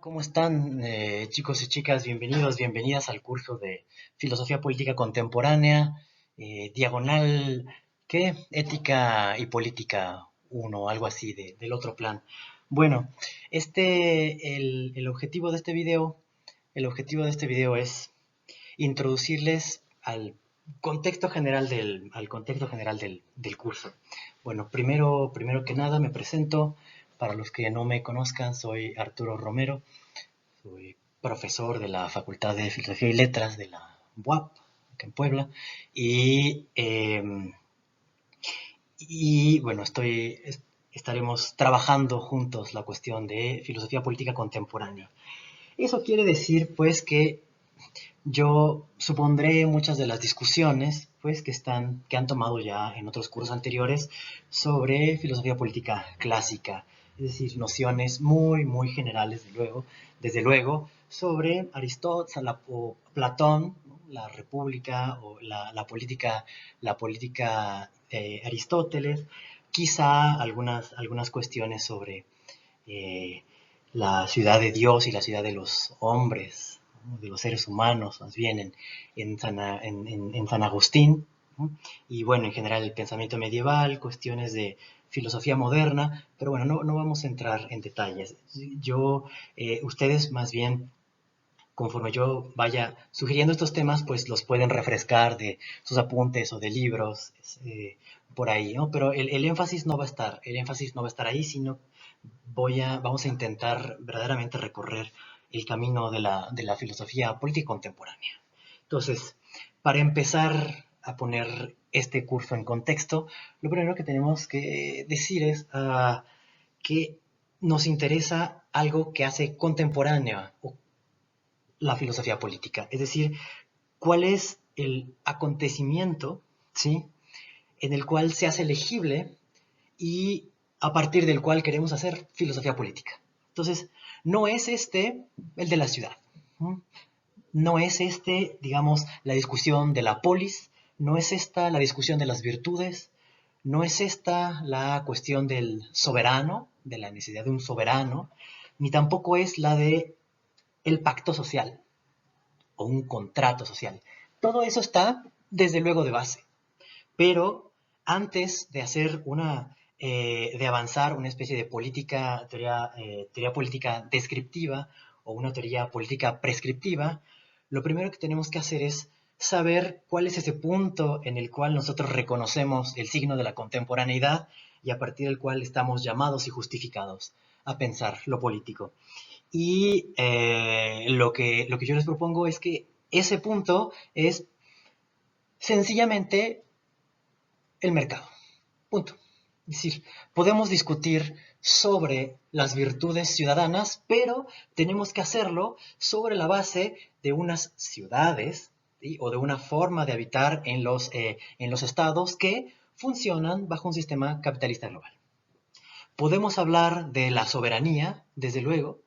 ¿Cómo están, chicos y chicas? Bienvenidos, bienvenidas al curso de Filosofía Política Contemporánea, diagonal, ¿qué? Ética y Política uno, algo así del otro plan. Bueno, el objetivo de este video, es introducirles al contexto general del curso. Bueno, primero que nada me presento. Para los que no me conozcan, soy Arturo Romero. Soy profesor de la Facultad de Filosofía y Letras de la UAP, acá en Puebla. Y bueno, estaremos trabajando juntos la cuestión de filosofía política contemporánea. Eso quiere decir, pues, que yo supondré muchas de las discusiones, pues, que han tomado ya en otros cursos anteriores sobre filosofía política clásica, es decir, nociones muy generales, desde luego, sobre Aristóteles o Platón, ¿no? La República o la política de Aristóteles, quizá algunas cuestiones sobre eh, la ciudad de Dios y la ciudad de los hombres, ¿no? De los seres humanos, más bien en San Agustín, ¿no? Y bueno, en general el pensamiento medieval, cuestiones de filosofía moderna, pero bueno, no vamos a entrar en detalles. Ustedes más bien, conforme yo vaya sugiriendo estos temas, pues los pueden refrescar de sus apuntes o de libros por ahí, ¿no? Pero el énfasis no va a estar ahí, sino vamos a intentar verdaderamente recorrer el camino de la filosofía política contemporánea. Entonces, para empezar a poner este curso en contexto, lo primero que tenemos que decir es que nos interesa algo que hace contemporánea la filosofía política, es decir, cuál es el acontecimiento, ¿sí?, en el cual se hace legible y a partir del cual queremos hacer filosofía política. Entonces, no es el de la ciudad, ¿no? No es digamos, la discusión de la polis, no es esta la discusión de las virtudes, no es esta la cuestión del soberano, de la necesidad de un soberano, ni tampoco es la de el pacto social o un contrato social. Todo eso está, desde luego, de base. Pero antes de de avanzar una especie de teoría política descriptiva o una teoría política prescriptiva, lo primero que tenemos que hacer es saber cuál es ese punto en el cual nosotros reconocemos el signo de la contemporaneidad y a partir del cual estamos llamados y justificados a pensar lo político. Y lo que yo les propongo es que ese punto es sencillamente el mercado. Punto. Es decir, podemos discutir sobre las virtudes ciudadanas, pero tenemos que hacerlo sobre la base de unas ciudades, ¿sí?, o de una forma de habitar en los estados que funcionan bajo un sistema capitalista global. Podemos hablar de la soberanía, desde luego,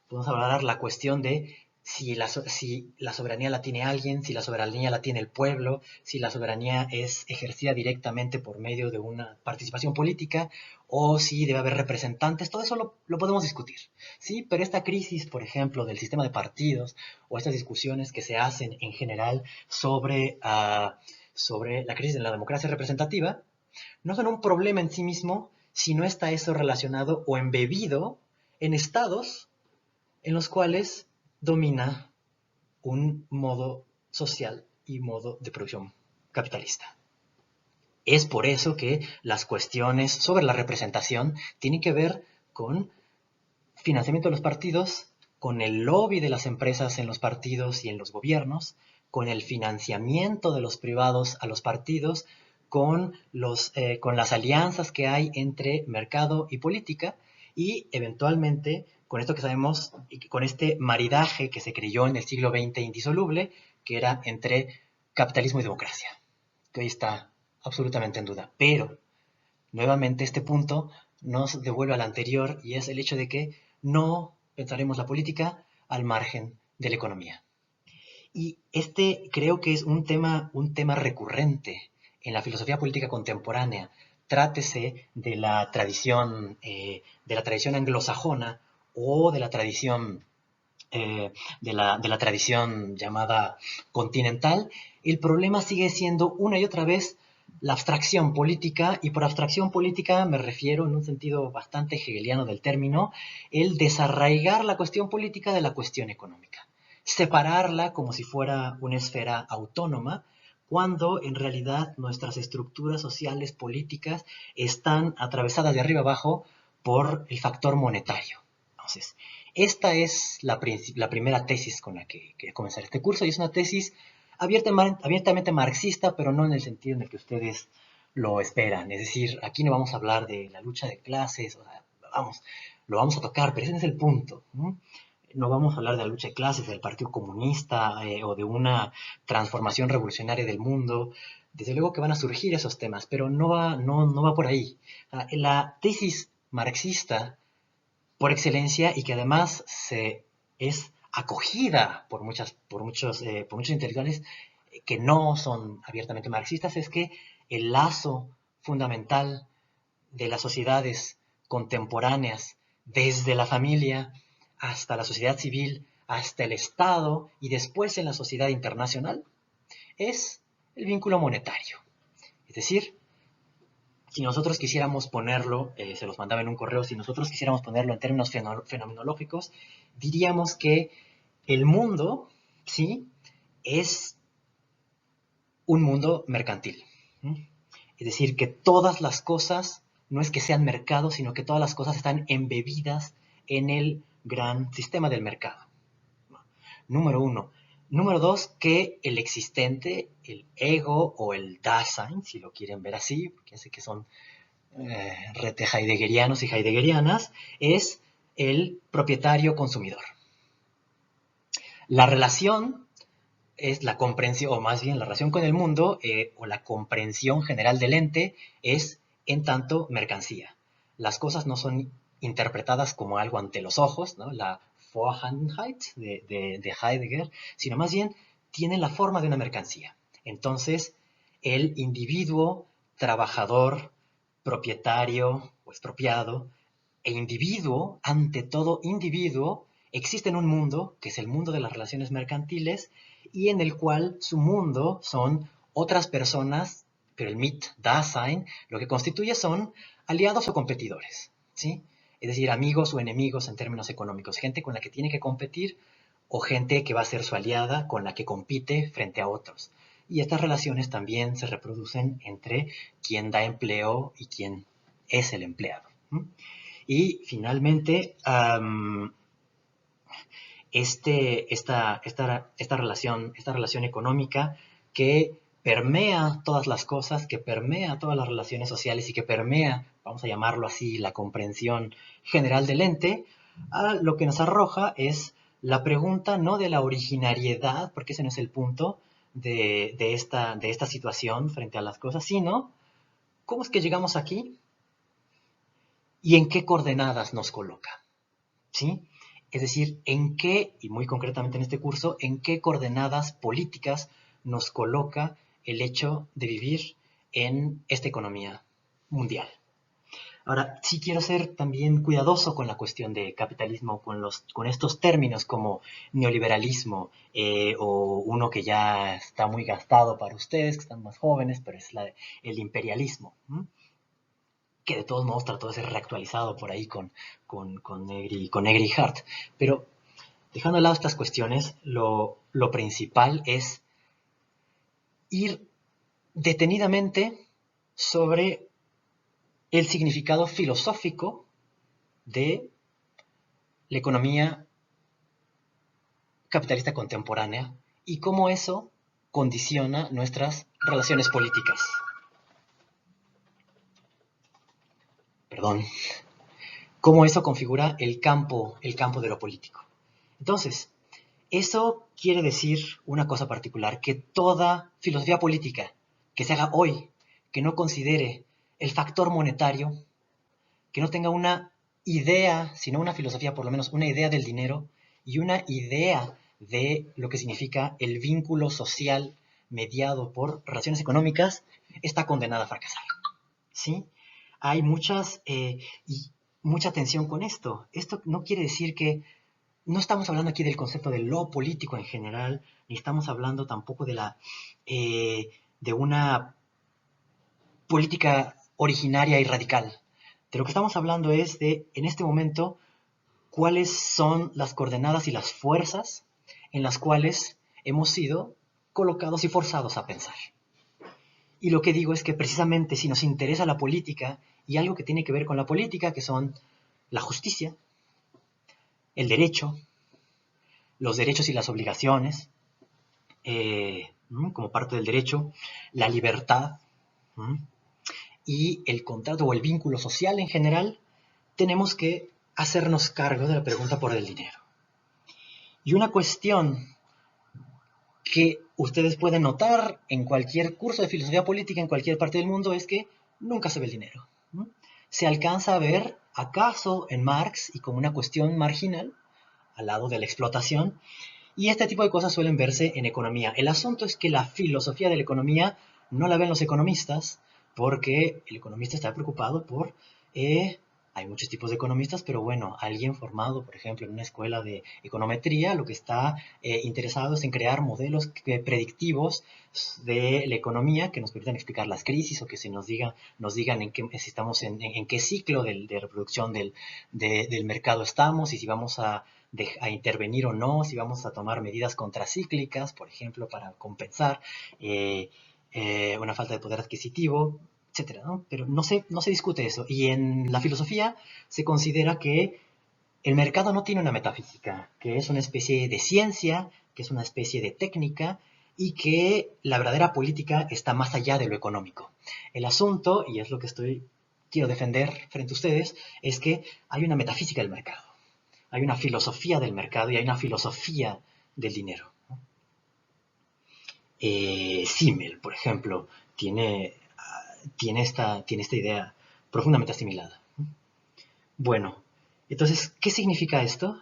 podemos hablar la cuestión de si la soberanía la tiene alguien, si la soberanía la tiene el pueblo, si la soberanía es ejercida directamente por medio de una participación política o si debe haber representantes, todo eso lo podemos discutir, ¿sí? Pero esta crisis, por ejemplo, del sistema de partidos o estas discusiones que se hacen en general sobre la crisis de la democracia representativa, no son un problema en sí mismo si no está eso relacionado o embebido en estados en los cuales domina un modo social y modo de producción capitalista. Es por eso que las cuestiones sobre la representación tienen que ver con financiamiento de los partidos, con el lobby de las empresas en los partidos y en los gobiernos, con el financiamiento de los privados a los partidos, con las alianzas que hay entre mercado y política y eventualmente con esto que sabemos, con este maridaje que se creyó en el siglo XX indisoluble, que era entre capitalismo y democracia, que hoy está absolutamente en duda. Pero, nuevamente, este punto nos devuelve al anterior y es el hecho de que no pensaremos la política al margen de la economía. Y creo que es un tema recurrente en la filosofía política contemporánea. Trátese de la tradición anglosajona o de la tradición de la tradición llamada continental, el problema sigue siendo una y otra vez la abstracción política, y por abstracción política me refiero, en un sentido bastante hegeliano del término, el desarraigar la cuestión política de la cuestión económica, separarla como si fuera una esfera autónoma, cuando en realidad nuestras estructuras sociales políticas están atravesadas de arriba abajo por el factor monetario. Entonces, esta es la primera tesis con la que quería comenzar este curso, y es una tesis abiertamente marxista, pero no en el sentido en el que ustedes lo esperan. Es decir, aquí no vamos a hablar de la lucha de clases, o sea, lo vamos a tocar, pero ese no es el punto. No vamos a hablar de la lucha de clases, del Partido Comunista o de una transformación revolucionaria del mundo. Desde luego que van a surgir esos temas, pero no va por ahí. La tesis marxista por excelencia, y que además es acogida por muchos intelectuales que no son abiertamente marxistas, es que el lazo fundamental de las sociedades contemporáneas, desde la familia hasta la sociedad civil, hasta el Estado y después en la sociedad internacional, es el vínculo monetario. Es decir, si nosotros quisiéramos ponerlo, se los mandaba en un correo, si nosotros quisiéramos ponerlo en términos fenomenológicos, diríamos que el mundo, ¿sí?, es un mundo mercantil. Es decir, que todas las cosas, no es que sean mercados, sino que todas las cosas están embebidas en el gran sistema del mercado. Número uno. Número dos, que el existente, el ego o el Dasein, si lo quieren ver así, porque sé que son rete heideggerianos y heideggerianas, es el propietario consumidor. La relación es la comprensión, o más bien la relación con el mundo, o la comprensión general del ente, es en tanto mercancía. Las cosas no son interpretadas como algo ante los ojos, ¿no?, la Vorhandenheit de Heidegger, sino más bien tienen la forma de una mercancía. Entonces, el individuo, trabajador, propietario o expropiado, e individuo, ante todo individuo, existe en un mundo, que es el mundo de las relaciones mercantiles, y en el cual su mundo son otras personas, pero el Mit-Dasein lo que constituye son aliados o competidores, ¿sí? Es decir, amigos o enemigos en términos económicos, gente con la que tiene que competir o gente que va a ser su aliada, con la que compite frente a otros. Y estas relaciones también se reproducen entre quien da empleo y quien es el empleado. Y finalmente, esta relación económica que permea todas las cosas, que permea todas las relaciones sociales y que permea, vamos a llamarlo así, la comprensión general del ente, lo que nos arroja es la pregunta no de la originariedad, porque ese no es el punto de esta situación frente a las cosas, sino cómo es que llegamos aquí y en qué coordenadas nos coloca, ¿sí? Es decir, en qué, y muy concretamente en este curso, en qué coordenadas políticas nos coloca el hecho de vivir en esta economía mundial. Ahora, sí quiero ser también cuidadoso con la cuestión de capitalismo, con estos términos como neoliberalismo, o uno que ya está muy gastado para ustedes, que están más jóvenes, pero es el imperialismo. Que de todos modos trató de ser reactualizado por ahí con Negri y Hart. Pero dejando de lado estas cuestiones, lo principal es ir detenidamente sobre el significado filosófico de la economía capitalista contemporánea y cómo eso condiciona nuestras relaciones políticas. Perdón. Cómo eso configura el campo de lo político. Entonces, eso quiere decir una cosa particular, que toda filosofía política que se haga hoy, que no considere el factor monetario, que no tenga una idea, sino una filosofía, por lo menos una idea del dinero y una idea de lo que significa el vínculo social mediado por relaciones económicas, está condenada a fracasar. ¿Sí? Hay mucha tensión con esto. Esto no quiere decir que no estamos hablando aquí del concepto de lo político en general, ni estamos hablando tampoco de una política originaria y radical. De lo que estamos hablando es de, en este momento, cuáles son las coordenadas y las fuerzas en las cuales hemos sido colocados y forzados a pensar. Y lo que digo es que precisamente si nos interesa la política y algo que tiene que ver con la política, que son la justicia, el derecho, los derechos y las obligaciones, como parte del derecho, la libertad y el contrato o el vínculo social en general, tenemos que hacernos cargo de la pregunta por el dinero. Y una cuestión que ustedes pueden notar en cualquier curso de filosofía política en cualquier parte del mundo es que nunca se ve el dinero. Se alcanza a ver, acaso, en Marx y como una cuestión marginal, al lado de la explotación, y este tipo de cosas suelen verse en economía. El asunto es que la filosofía de la economía no la ven los economistas, porque el economista está preocupado por... hay muchos tipos de economistas, pero bueno, alguien formado, por ejemplo, en una escuela de econometría, lo que está interesado es en crear modelos predictivos de la economía que nos permitan explicar las crisis o que nos digan en qué, si estamos en qué ciclo de reproducción del mercado estamos y si vamos a intervenir o no, si vamos a tomar medidas contracíclicas, por ejemplo, para compensar una falta de poder adquisitivo, etcétera, ¿no? Pero no se discute eso. Y en la filosofía se considera que el mercado no tiene una metafísica, que es una especie de ciencia, que es una especie de técnica, y que la verdadera política está más allá de lo económico. El asunto, y es lo que quiero defender frente a ustedes, es que hay una metafísica del mercado. Hay una filosofía del mercado y hay una filosofía del dinero. Simmel, por ejemplo, tiene esta idea profundamente asimilada. Bueno, entonces, ¿qué significa esto?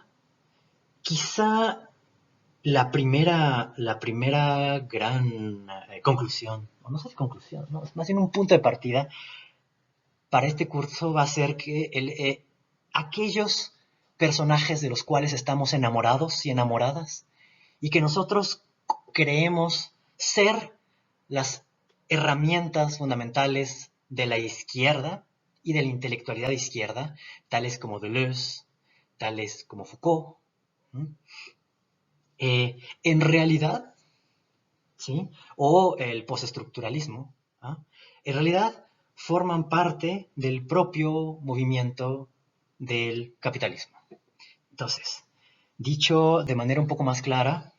Quizá la primera gran conclusión, o no sé si conclusión, no, es más bien un punto de partida para este curso va a ser que aquellos personajes de los cuales estamos enamorados y enamoradas y que nosotros creemos ser las herramientas fundamentales de la izquierda y de la intelectualidad de izquierda, tales como Deleuze, tales como Foucault, en realidad, ¿sí? O el postestructuralismo, en realidad forman parte del propio movimiento del capitalismo. Entonces, dicho de manera un poco más clara,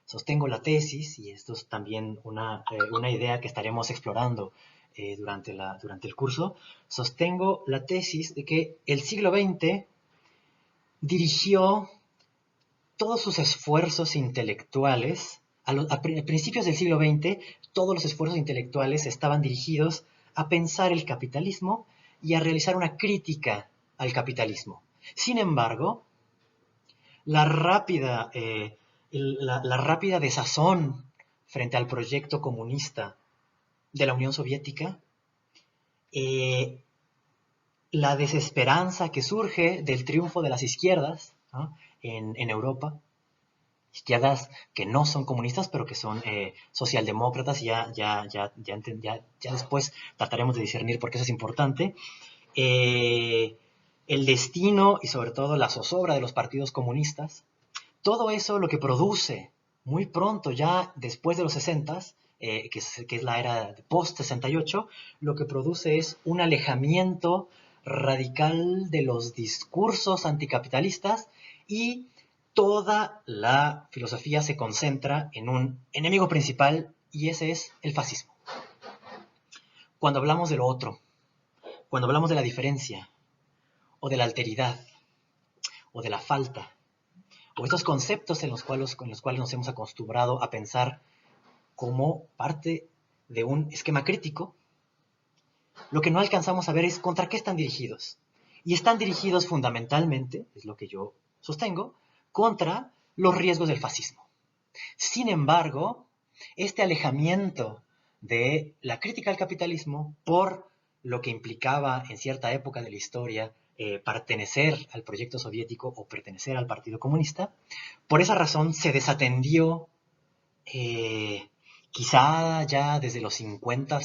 sostengo la tesis, y esto es también una idea que estaremos explorando durante el curso, sostengo la tesis de que el siglo XX dirigió todos sus esfuerzos intelectuales, a principios del siglo XX, todos los esfuerzos intelectuales estaban dirigidos a pensar el capitalismo y a realizar una crítica al capitalismo. Sin embargo, la rápida desazón frente al proyecto comunista de la Unión Soviética, la desesperanza que surge del triunfo de las izquierdas, ¿no? en Europa, izquierdas que no son comunistas, pero que son socialdemócratas, y ya después trataremos de discernir por qué eso es importante. El destino y sobre todo la zozobra de los partidos comunistas, todo eso lo que produce muy pronto, ya después de los 60, que es la era post-68, lo que produce es un alejamiento radical de los discursos anticapitalistas y toda la filosofía se concentra en un enemigo principal y ese es el fascismo. Cuando hablamos de lo otro, cuando hablamos de la diferencia o de la alteridad o de la falta, o estos conceptos con los cuales nos hemos acostumbrado a pensar como parte de un esquema crítico, lo que no alcanzamos a ver es contra qué están dirigidos. Y están dirigidos fundamentalmente, es lo que yo sostengo, contra los riesgos del fascismo. Sin embargo, este alejamiento de la crítica al capitalismo por lo que implicaba en cierta época de la historia pertenecer al proyecto soviético o pertenecer al Partido Comunista. Por esa razón se desatendió, quizá ya desde los 50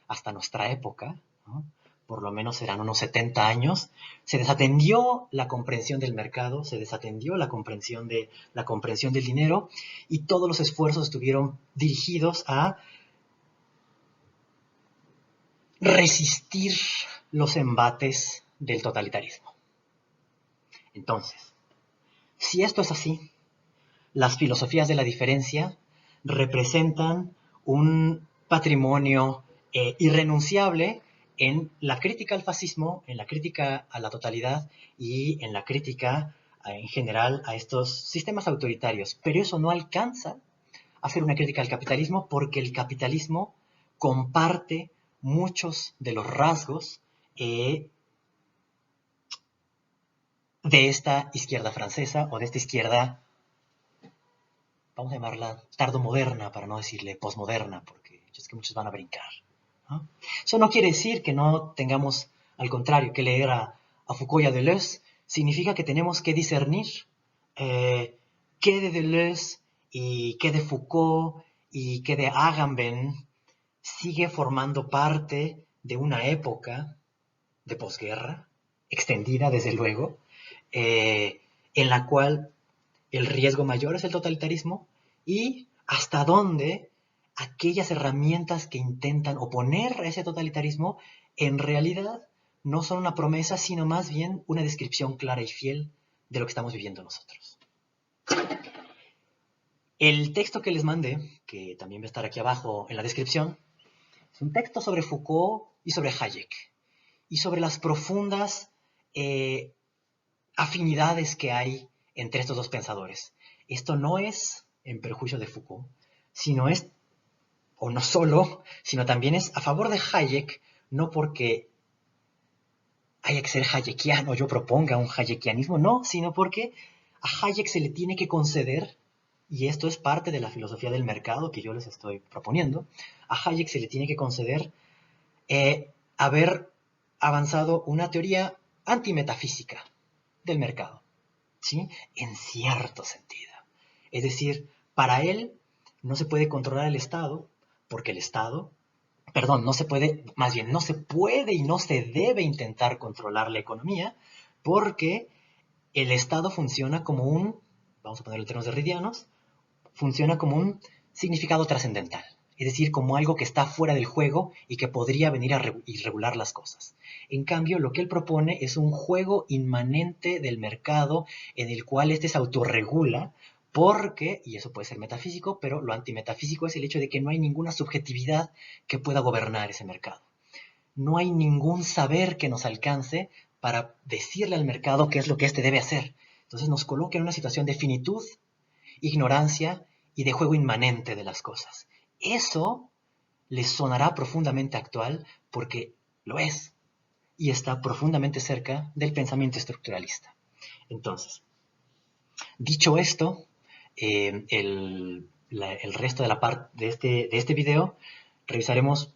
hasta nuestra época, ¿no? Por lo menos serán unos 70 años, se desatendió la comprensión del mercado, se desatendió la comprensión del dinero, y todos los esfuerzos estuvieron dirigidos a resistir los embates del totalitarismo. Entonces, si esto es así, las filosofías de la diferencia representan un patrimonio irrenunciable en la crítica al fascismo, en la crítica a la totalidad y en la crítica en general a estos sistemas autoritarios. Pero eso no alcanza a hacer una crítica al capitalismo, porque el capitalismo comparte muchos de los rasgos de esta izquierda francesa o de esta izquierda, vamos a llamarla tardomoderna, para no decirle posmoderna, porque yo sé que muchos van a brincar, ¿no? Eso no quiere decir que no tengamos, al contrario, que leer a Foucault y a Deleuze. Significa que tenemos que discernir qué de Deleuze y qué de Foucault y qué de Agamben sigue formando parte de una época de posguerra, extendida desde luego, en la cual el riesgo mayor es el totalitarismo, y hasta dónde aquellas herramientas que intentan oponer a ese totalitarismo en realidad no son una promesa, sino más bien una descripción clara y fiel de lo que estamos viviendo nosotros. El texto que les mandé, que también va a estar aquí abajo en la descripción, es un texto sobre Foucault y sobre Hayek, y sobre las profundas afinidades que hay entre estos dos pensadores. Esto no es en perjuicio de Foucault, sino es, o no solo, sino también es a favor de Hayek, no porque haya que ser hayekiano, yo proponga un hayekianismo, no, sino porque a Hayek se le tiene que conceder, y esto es parte de la filosofía del mercado que yo les estoy proponiendo, a Hayek se le tiene que conceder haber avanzado una teoría antimetafísica del mercado, ¿sí? En cierto sentido. Es decir, para él no se puede controlar el Estado, porque el Estado, perdón, no se puede, más bien, no se puede y no se debe intentar controlar la economía, porque el Estado funciona como un, vamos a ponerlo en términos derridianos, funciona como un significado trascendental, es decir, como algo que está fuera del juego y que podría venir a regular las cosas. En cambio, lo que él propone es un juego inmanente del mercado en el cual éste se autorregula, porque, y eso puede ser metafísico, pero lo antimetafísico es el hecho de que no hay ninguna subjetividad que pueda gobernar ese mercado. No hay ningún saber que nos alcance para decirle al mercado qué es lo que éste debe hacer. Entonces nos coloca en una situación de finitud, ignorancia y de juego inmanente de las cosas. Eso les sonará profundamente actual porque lo es y está profundamente cerca del pensamiento estructuralista. Entonces, dicho esto, el resto de la parte de este video revisaremos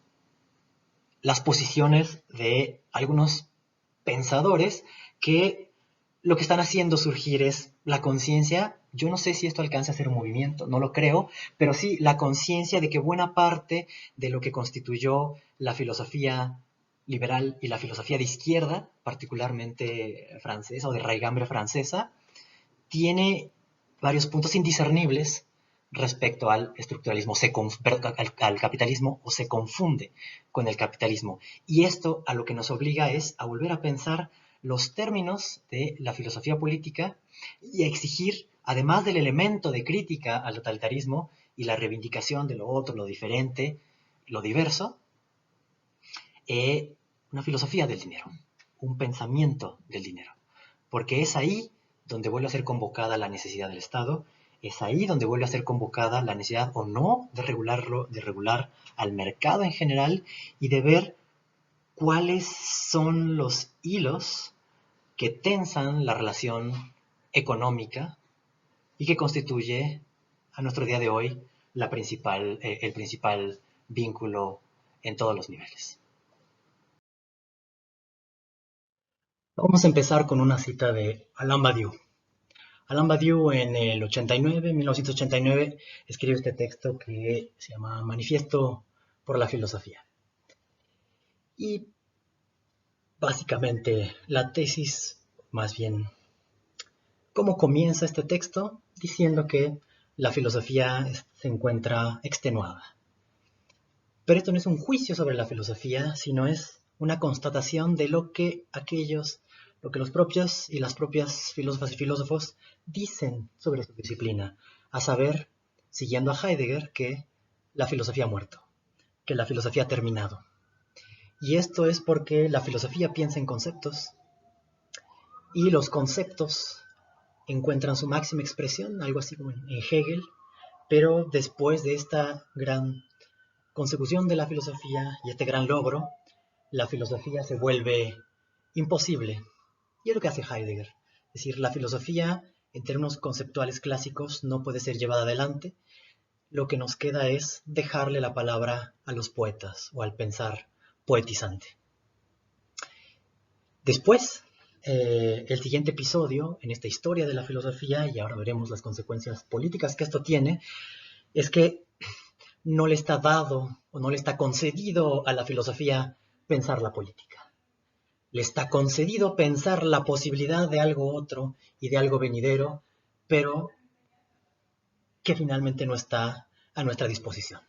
las posiciones de algunos pensadores que lo que están haciendo surgir es la conciencia. Yo no sé si esto alcanza a ser un movimiento, no lo creo, pero sí la conciencia de que buena parte de lo que constituyó la filosofía liberal y la filosofía de izquierda, particularmente francesa o de raigambre francesa, tiene varios puntos indiscernibles respecto al estructuralismo, al capitalismo, o se confunde con el capitalismo. Y esto a lo que nos obliga es a volver a pensar los términos de la filosofía política y a exigir, además del elemento de crítica al totalitarismo y la reivindicación de lo otro, lo diferente, lo diverso, una filosofía del dinero, un pensamiento del dinero. Porque es ahí donde vuelve a ser convocada la necesidad del Estado, es ahí donde vuelve a ser convocada la necesidad o no de regularlo, de regular al mercado en general y de ver cuáles son los hilos que tensan la relación económica y que constituye a nuestro día de hoy el principal vínculo en todos los niveles. Vamos a empezar con una cita de Alain Badiou. Alain Badiou en el 89, 1989, escribe este texto que se llama Manifiesto por la Filosofía. Y básicamente la tesis, más bien, ¿cómo comienza este texto? Diciendo que la filosofía se encuentra extenuada. Pero esto no es un juicio sobre la filosofía, sino es una constatación de lo que los propios y las propias filósofas y filósofos dicen sobre su disciplina, a saber, siguiendo a Heidegger, que la filosofía ha muerto, que la filosofía ha terminado. Y esto es porque la filosofía piensa en conceptos y los conceptos encuentran su máxima expresión, algo así como en Hegel, pero después de esta gran consecución de la filosofía y este gran logro, la filosofía se vuelve imposible. Y es lo que hace Heidegger. Es decir, la filosofía, en términos conceptuales clásicos, no puede ser llevada adelante. Lo que nos queda es dejarle la palabra a los poetas o al pensar poetizante. Después, el siguiente episodio en esta historia de la filosofía, y ahora veremos las consecuencias políticas que esto tiene, es que no le está dado o no le está concedido a la filosofía pensar la política. Le está concedido pensar la posibilidad de algo otro y de algo venidero, pero que finalmente no está a nuestra disposición.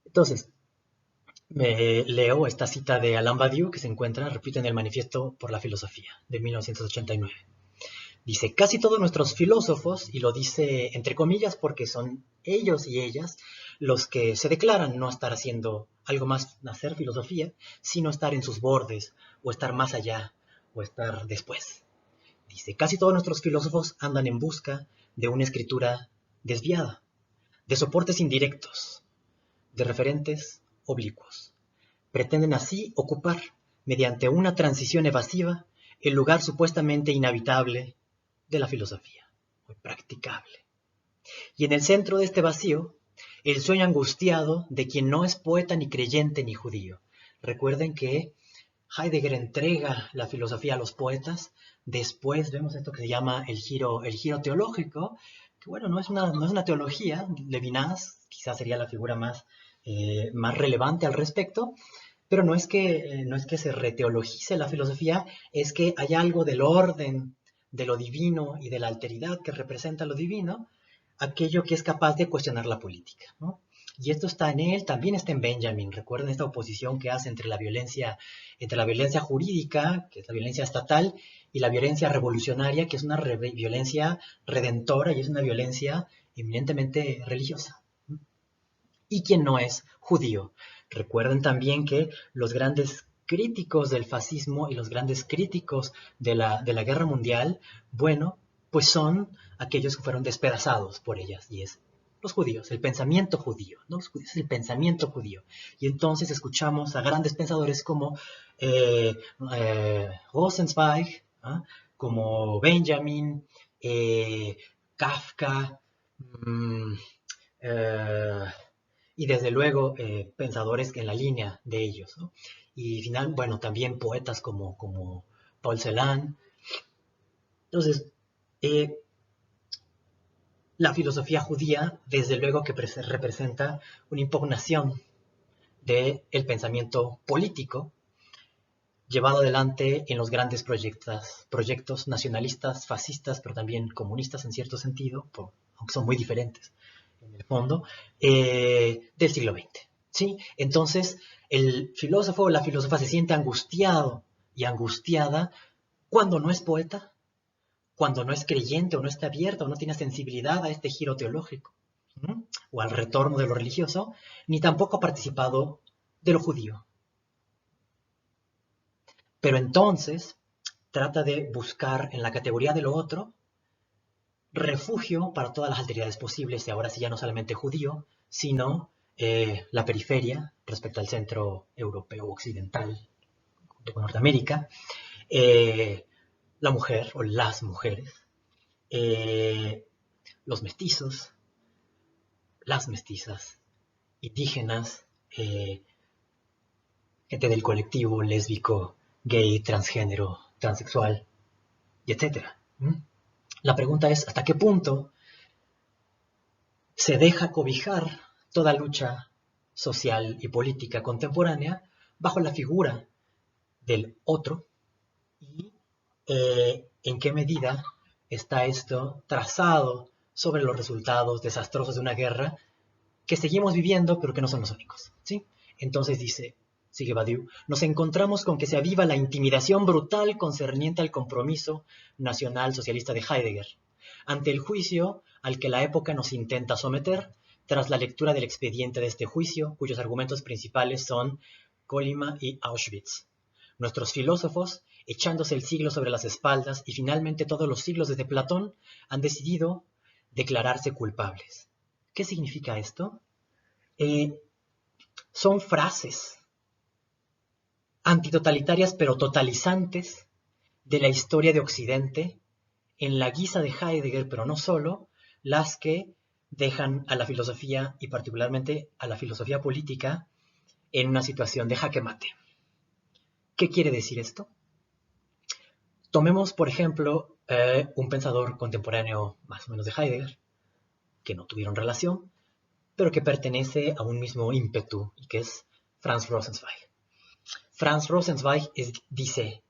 Entonces, me leo esta cita de Alain Badiou que se encuentra, repito, en el Manifiesto por la Filosofía de 1989. Dice, casi todos nuestros filósofos, y lo dice entre comillas porque son ellos y ellas los que se declaran no estar haciendo algo más, hacer filosofía, sino estar en sus bordes, o estar más allá, o estar después. Dice, casi todos nuestros filósofos andan en busca de una escritura desviada, de soportes indirectos, de referentes oblicuos. Pretenden así ocupar, mediante una transición evasiva, el lugar supuestamente inhabitable de la filosofía, muy practicable. Y en el centro de este vacío, el sueño angustiado de quien no es poeta ni creyente ni judío. Recuerden que Heidegger entrega la filosofía a los poetas, después vemos esto que se llama el giro teológico, que bueno, no es una teología, Levinas quizás sería la figura más relevante al respecto, pero no es que se reteologice la filosofía, es que hay algo del orden, de lo divino y de la alteridad que representa lo divino, aquello que es capaz de cuestionar la política, ¿no? Y esto está en él, también está en Benjamin. Recuerden esta oposición que hace entre la violencia jurídica, que es la violencia estatal, y la violencia revolucionaria, que es una violencia redentora y es una violencia eminentemente religiosa. Y quien no es judío. Recuerden también que los grandes críticos del fascismo y los grandes críticos de la guerra mundial, bueno, pues son aquellos que fueron despedazados por ellas, y es los judíos, el pensamiento judío, ¿no? Los judíos, el pensamiento judío. Y entonces escuchamos a grandes pensadores como Rosenzweig, ¿ah? Como Benjamin, Kafka, mmm, eh, y desde luego pensadores en la línea de ellos, ¿no? Y bueno, también poetas como Paul Celan. Entonces, eh, la filosofía judía, desde luego que representa una impugnación del pensamiento político llevado adelante en los grandes proyectos nacionalistas, fascistas, pero también comunistas en cierto sentido, aunque son muy diferentes en el fondo, del siglo XX. ¿Sí? Entonces, el filósofo o la filósofa se siente angustiado y angustiada cuando no es poeta, cuando no es creyente o no está abierto o no tiene sensibilidad a este giro teológico, ¿no? O al retorno de lo religioso, ni tampoco ha participado de lo judío. Pero entonces trata de buscar en la categoría de lo otro refugio para todas las alteridades posibles, y ahora sí ya no solamente judío, sino la periferia respecto al centro europeo occidental, junto con Norteamérica, eh, la mujer o las mujeres, eh, los mestizos, las mestizas, indígenas, gente del colectivo lésbico, gay, transgénero, transexual, y etcétera. La pregunta es, ¿hasta qué punto se deja cobijar toda lucha social y política contemporánea bajo la figura del otro? ¿Y en qué medida está esto trazado sobre los resultados desastrosos de una guerra que seguimos viviendo, pero que no son los únicos? ¿Sí? Entonces sigue Badiou, nos encontramos con que se aviva la intimidación brutal concerniente al compromiso nacional socialista de Heidegger, ante el juicio al que la época nos intenta someter, tras la lectura del expediente de este juicio, cuyos argumentos principales son Colima y Auschwitz. Nuestros filósofos, echándose el siglo sobre las espaldas y finalmente todos los siglos desde Platón, han decidido declararse culpables. ¿Qué significa esto? Son frases antitotalitarias pero totalizantes de la historia de Occidente, en la guisa de Heidegger, pero no solo, las que dejan a la filosofía y particularmente a la filosofía política en una situación de jaque mate. ¿Qué quiere decir esto? Tomemos, por ejemplo, un pensador contemporáneo más o menos de Heidegger, que no tuvieron relación, pero que pertenece a un mismo ímpetu, y que es Franz Rosenzweig. Franz Rosenzweig dice,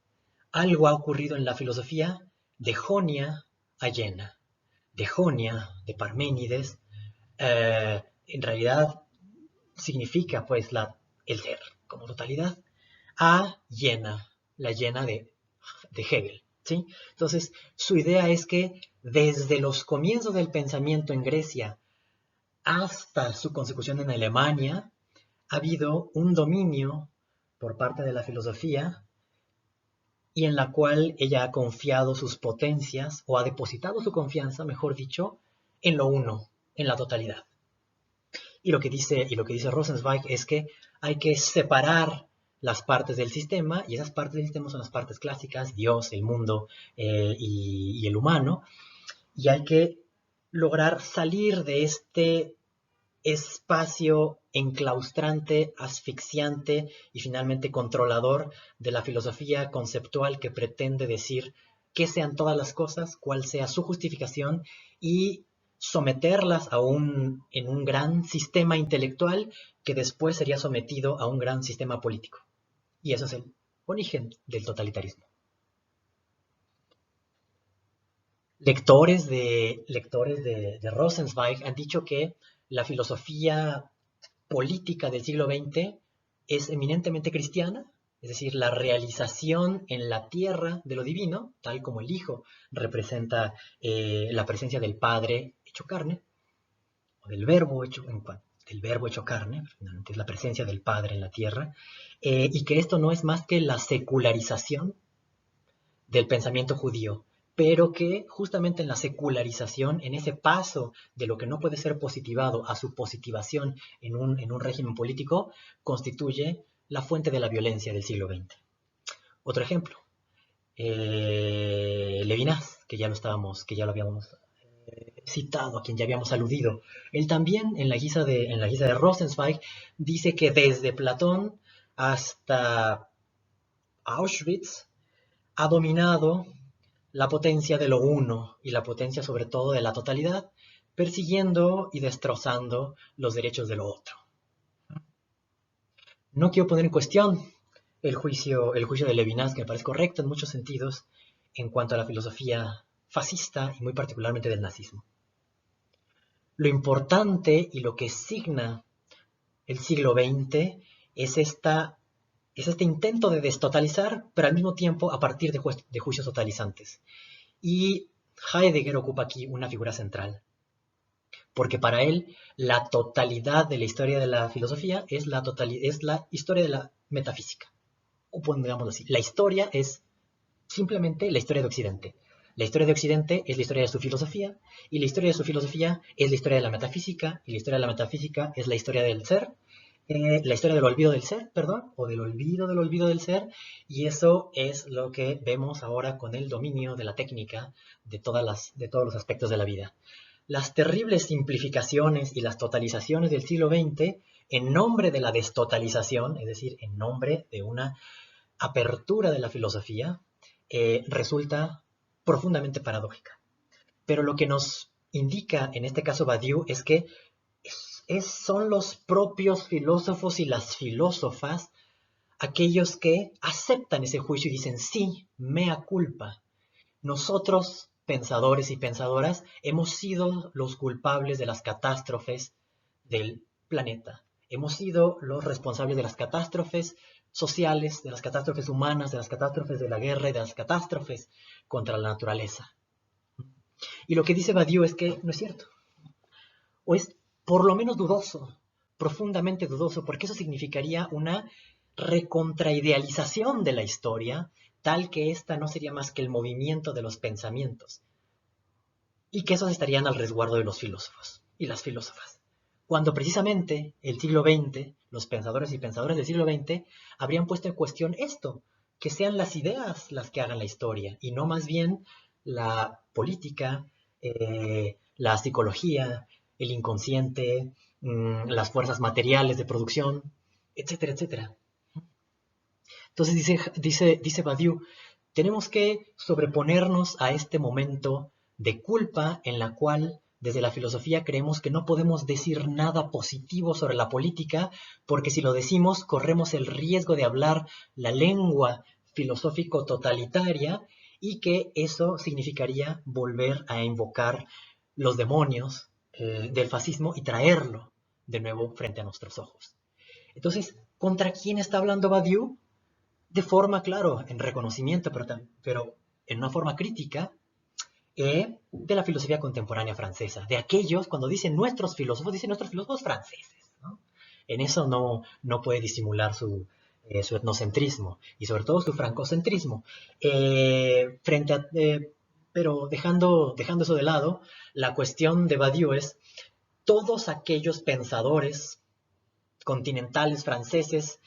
algo ha ocurrido en la filosofía de Jonia a Jena. De Jonia, de Parménides, en realidad significa pues el ser como totalidad, a Jena, la Jena de Hegel. ¿Sí? Entonces, su idea es que desde los comienzos del pensamiento en Grecia hasta su consecución en Alemania, ha habido un dominio por parte de la filosofía y en la cual ella ha confiado sus potencias, o ha depositado su confianza, mejor dicho, en lo uno, en la totalidad. Y lo que dice Rosenzweig es que hay que separar las partes del sistema, y esas partes del sistema son las partes clásicas, Dios, el mundo y el humano, y hay que lograr salir de este espacio enclaustrante, asfixiante y finalmente controlador de la filosofía conceptual que pretende decir qué sean todas las cosas, cuál sea su justificación, y someterlas en un gran sistema intelectual que después sería sometido a un gran sistema político. Y eso es el origen del totalitarismo. Lectores de Rosenzweig han dicho que la filosofía política del siglo XX es eminentemente cristiana, es decir, la realización en la tierra de lo divino, tal como el Hijo representa la presencia del Padre hecho carne, o del Verbo hecho carne, finalmente es la presencia del Padre en la tierra, y que esto no es más que la secularización del pensamiento judío, pero que justamente en la secularización, en ese paso de lo que no puede ser positivado a su positivación en un régimen político, constituye la fuente de la violencia del siglo XX. Otro ejemplo, Levinas, que ya lo habíamos citado, a quien ya habíamos aludido. Él también, en la guisa de Rosenzweig, dice que desde Platón hasta Auschwitz ha dominado la potencia de lo uno y la potencia sobre todo de la totalidad, persiguiendo y destrozando los derechos de lo otro. No quiero poner en cuestión el juicio de Levinas, que me parece correcto en muchos sentidos en cuanto a la filosofía fascista y muy particularmente del nazismo. Lo importante y lo que signa el siglo XX es este intento de destotalizar, pero al mismo tiempo a partir de juicios totalizantes. Y Heidegger ocupa aquí una figura central, porque para él la totalidad de la historia de la filosofía es la historia de la metafísica. O pongámoslo así, la historia es simplemente la historia de Occidente. La historia de Occidente es la historia de su filosofía, y la historia de su filosofía es la historia de la metafísica, y la historia de la metafísica es la historia del ser, la historia del olvido del ser, perdón, o del olvido del ser, y eso es lo que vemos ahora con el dominio de la técnica de todos los aspectos de la vida. Las terribles simplificaciones y las totalizaciones del siglo XX, en nombre de la destotalización, es decir, en nombre de una apertura de la filosofía resulta profundamente paradójica. Pero lo que nos indica, en este caso Badiou, es que son los propios filósofos y las filósofas aquellos que aceptan ese juicio y dicen, sí, mea culpa. Nosotros, pensadores y pensadoras, hemos sido los culpables de las catástrofes del planeta. Hemos sido los responsables de las catástrofes sociales, de las catástrofes humanas, de las catástrofes de la guerra y de las catástrofes contra la naturaleza. Y lo que dice Badiou es que no es cierto. O es por lo menos dudoso, profundamente dudoso, porque eso significaría una recontraidealización de la historia, tal que esta no sería más que el movimiento de los pensamientos, y que esos estarían al resguardo de los filósofos y las filósofas. Cuando precisamente el siglo XX, los pensadores y pensadoras del siglo XX, habrían puesto en cuestión esto, que sean las ideas las que hagan la historia, y no más bien la política, la psicología, el inconsciente, las fuerzas materiales de producción, etcétera, etcétera. Entonces dice Badiou, tenemos que sobreponernos a este momento de culpa en la cual desde la filosofía creemos que no podemos decir nada positivo sobre la política porque si lo decimos corremos el riesgo de hablar la lengua filosófico totalitaria y que eso significaría volver a invocar los demonios del fascismo y traerlo de nuevo frente a nuestros ojos. Entonces, ¿contra quién está hablando Badiou? De forma, claro, en reconocimiento, pero en una forma crítica, de la filosofía contemporánea francesa. De aquellos, cuando dicen nuestros filósofos franceses, ¿no? En eso no puede disimular su etnocentrismo y sobre todo su francocentrismo. Pero dejando eso de lado, la cuestión de Badiou es todos aquellos pensadores continentales franceses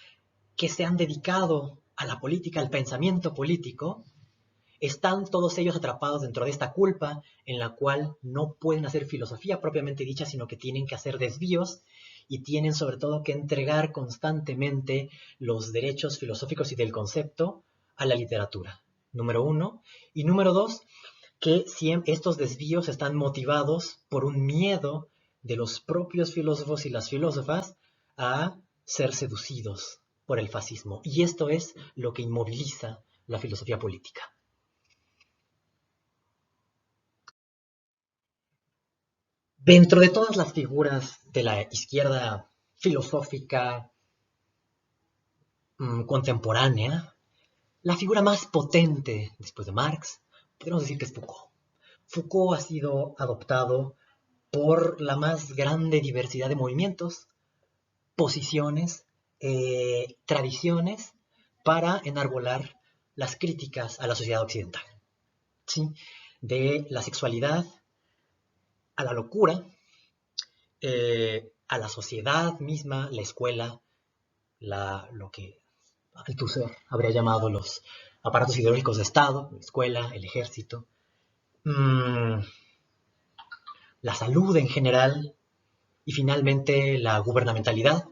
que se han dedicado a la política, al pensamiento político, están todos ellos atrapados dentro de esta culpa en la cual no pueden hacer filosofía propiamente dicha, sino que tienen que hacer desvíos y tienen sobre todo que entregar constantemente los derechos filosóficos y del concepto a la literatura, número uno. Y número dos, que estos desvíos están motivados por un miedo de los propios filósofos y las filósofas a ser seducidos por el fascismo. Y esto es lo que inmoviliza la filosofía política. Dentro de todas las figuras de la izquierda filosófica contemporánea, la figura más potente después de Marx, podemos decir que es Foucault. Foucault ha sido adoptado por la más grande diversidad de movimientos, posiciones, tradiciones, para enarbolar las críticas a la sociedad occidental. ¿Sí? De la sexualidad a la locura, a la sociedad misma, la escuela, lo que Althusser habría llamado los aparatos ideológicos de Estado, la escuela, el ejército, la salud en general y finalmente la gubernamentalidad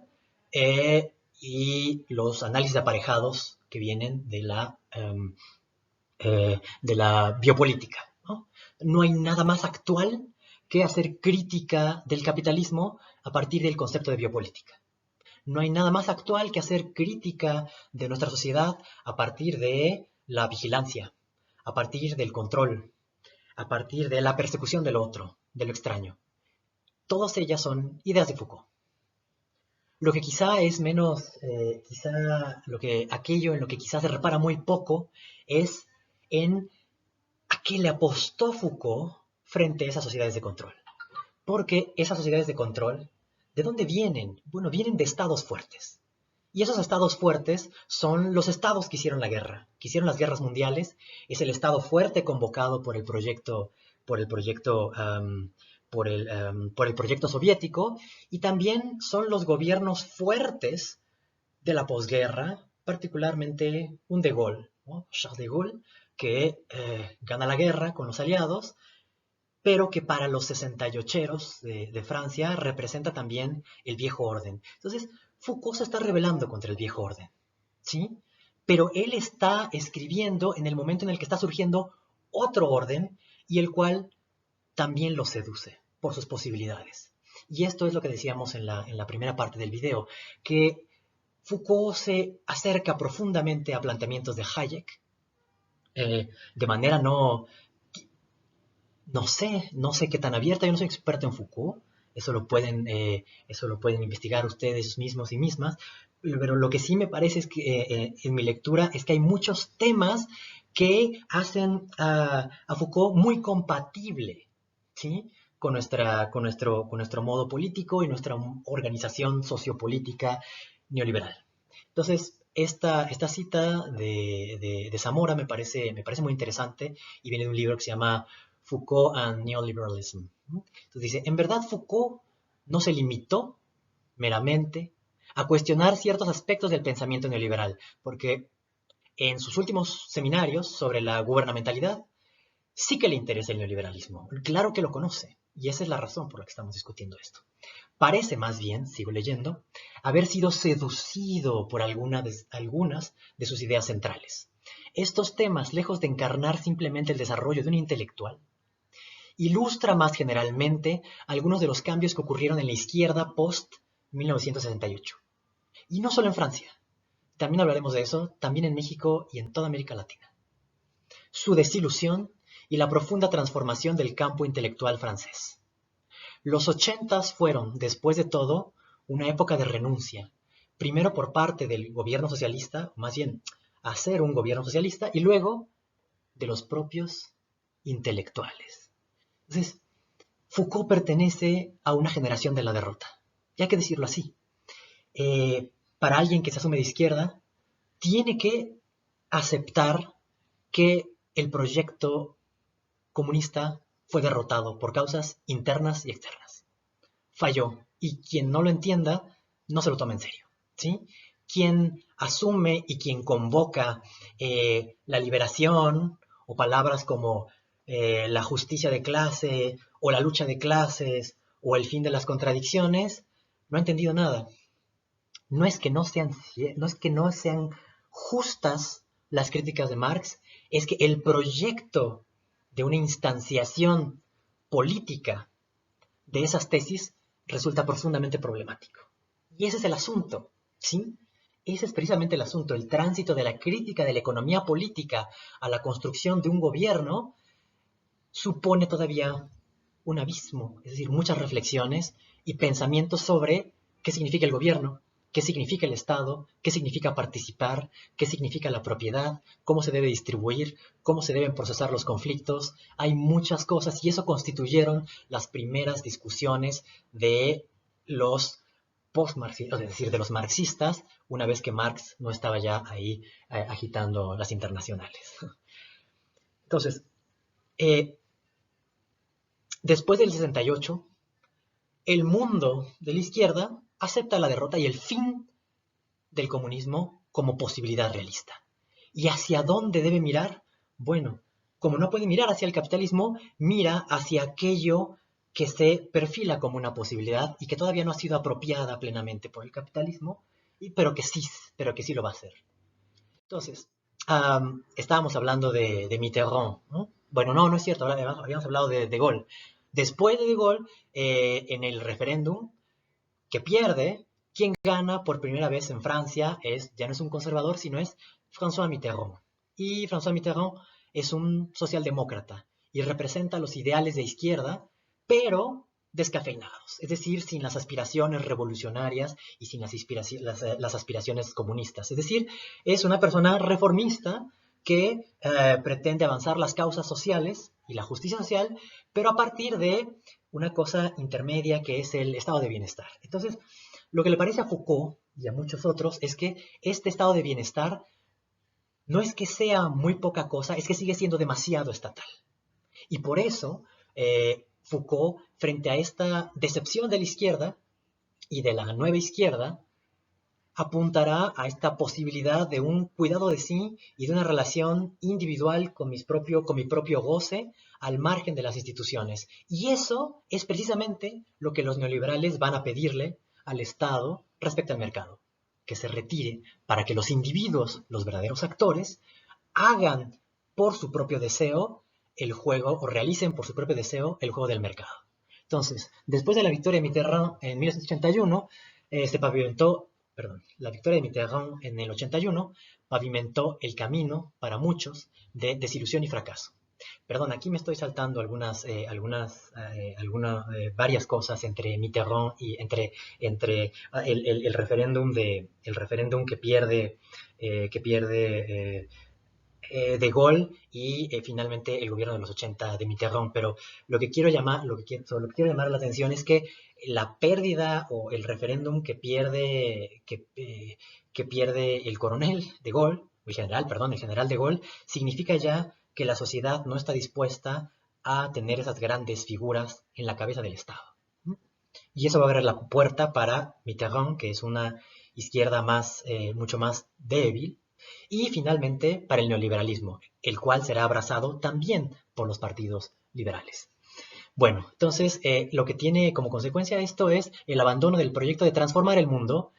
y los análisis aparejados que vienen de la biopolítica. No hay nada más actual que hacer crítica del capitalismo a partir del concepto de biopolítica. No hay nada más actual que hacer crítica de nuestra sociedad a partir de la vigilancia, a partir del control, a partir de la persecución del otro, de lo extraño. Todas ellas son ideas de Foucault. Lo que quizá es menos, aquello en lo que quizás se repara muy poco es en a qué le apostó Foucault frente a esas sociedades de control. Porque esas sociedades de control, ¿de dónde vienen? Bueno, vienen de estados fuertes. Y esos estados fuertes son los estados que hicieron la guerra, que hicieron las guerras mundiales. Es el estado fuerte convocado por el proyecto soviético, y también son los gobiernos fuertes de la posguerra, particularmente un de Gaulle, ¿no? Charles de Gaulle, que gana la guerra con los aliados, pero que para los 68eros de Francia representa también el viejo orden. Entonces, Foucault se está rebelando contra el viejo orden, ¿sí? pero él está escribiendo en el momento en el que está surgiendo otro orden y el cual también lo seduce por sus posibilidades. Y esto es lo que decíamos en la primera parte del video, que Foucault se acerca profundamente a planteamientos de Hayek, de manera no sé qué tan abierta, yo no soy experto en Foucault, eso lo pueden investigar ustedes mismos y mismas, pero lo que sí me parece es que en mi lectura es que hay muchos temas que hacen a Foucault muy compatible, ¿sí? Con nuestro modo político y nuestra organización sociopolítica neoliberal. Entonces, esta cita de Zamora me parece muy interesante y viene de un libro que se llama Foucault and Neoliberalism. Entonces dice, en verdad Foucault no se limitó meramente a cuestionar ciertos aspectos del pensamiento neoliberal, porque en sus últimos seminarios sobre la gubernamentalidad sí que le interesa el neoliberalismo. Claro que lo conoce, y esa es la razón por la que estamos discutiendo esto. Parece más bien, sigo leyendo, haber sido seducido por algunas de sus ideas centrales. Estos temas, lejos de encarnar simplemente el desarrollo de un intelectual, ilustra más generalmente algunos de los cambios que ocurrieron en la izquierda post-1968. Y no solo en Francia, también hablaremos de eso, también en México y en toda América Latina. Su desilusión y la profunda transformación del campo intelectual francés. Los ochentas fueron, después de todo, una época de renuncia, primero por parte del gobierno socialista, o más bien hacer un gobierno socialista, y luego de los propios intelectuales. Entonces, Foucault pertenece a una generación de la derrota, y hay que decirlo así. Para alguien que se asume de izquierda, tiene que aceptar que el proyecto comunista fue derrotado por causas internas y externas. Falló. Y quien no lo entienda, no se lo toma en serio. ¿Sí? Quien asume y quien convoca la liberación o palabras como la justicia de clase o la lucha de clases o el fin de las contradicciones, no ha entendido nada. No es que no sean justas las críticas de Marx, es que el proyecto de una instanciación política de esas tesis resulta profundamente problemático. Y ese es el asunto, ¿sí? Ese es precisamente el asunto, el tránsito de la crítica de la economía política a la construcción de un gobierno supone todavía un abismo, es decir, muchas reflexiones y pensamientos sobre qué significa el gobierno, qué significa el Estado, qué significa participar, qué significa la propiedad, cómo se debe distribuir, cómo se deben procesar los conflictos. Hay muchas cosas y eso constituyeron las primeras discusiones de los postmarxistas, es decir, de los marxistas, una vez que Marx no estaba ya ahí agitando las internacionales. Entonces, después del 68, el mundo de la izquierda acepta la derrota y el fin del comunismo como posibilidad realista. ¿Y hacia dónde debe mirar? Bueno, como no puede mirar hacia el capitalismo, mira hacia aquello que se perfila como una posibilidad y que todavía no ha sido apropiada plenamente por el capitalismo, pero que sí lo va a hacer. Entonces, estábamos hablando de Mitterrand, ¿no? Bueno, no es cierto, habíamos hablado de Gaulle. Después de De Gaulle, en el referéndum que pierde, quien gana por primera vez en Francia ya no es un conservador, sino es François Mitterrand. Y François Mitterrand es un socialdemócrata y representa los ideales de izquierda, pero descafeinados, es decir, sin las aspiraciones revolucionarias y sin las aspiraciones comunistas. Es decir, es una persona reformista que pretende avanzar las causas sociales y la justicia social, pero a partir de una cosa intermedia que es el estado de bienestar. Entonces, lo que le parece a Foucault y a muchos otros es que este estado de bienestar no es que sea muy poca cosa, es que sigue siendo demasiado estatal. Y por eso Foucault, frente a esta decepción de la izquierda y de la nueva izquierda, apuntará a esta posibilidad de un cuidado de sí y de una relación individual con mi propio goce al margen de las instituciones. Y eso es precisamente lo que los neoliberales van a pedirle al Estado respecto al mercado. que se retire para que los individuos, los verdaderos actores, hagan por su propio deseo el juego o realicen por su propio deseo el juego del mercado. Entonces, después de la victoria de Mitterrand en 1981, se pavimentó, perdón, la victoria de Mitterrand en el 81 pavimentó el camino para muchos de desilusión y fracaso. Perdón, aquí me estoy saltando varias cosas entre Mitterrand y entre el referéndum que pierde de Gaulle y finalmente el gobierno de los 80 de Mitterrand. Pero sobre lo que quiero llamar la atención es que la pérdida o el referéndum que pierde el coronel de Gaulle, el general de Gaulle, significa ya que la sociedad no está dispuesta a tener esas grandes figuras en la cabeza del Estado. Y eso va a abrir la puerta para Mitterrand, que es una izquierda mucho más débil, y finalmente para el neoliberalismo, el cual será abrazado también por los partidos liberales. Bueno, entonces lo que tiene como consecuencia esto es el abandono del proyecto de transformar el mundo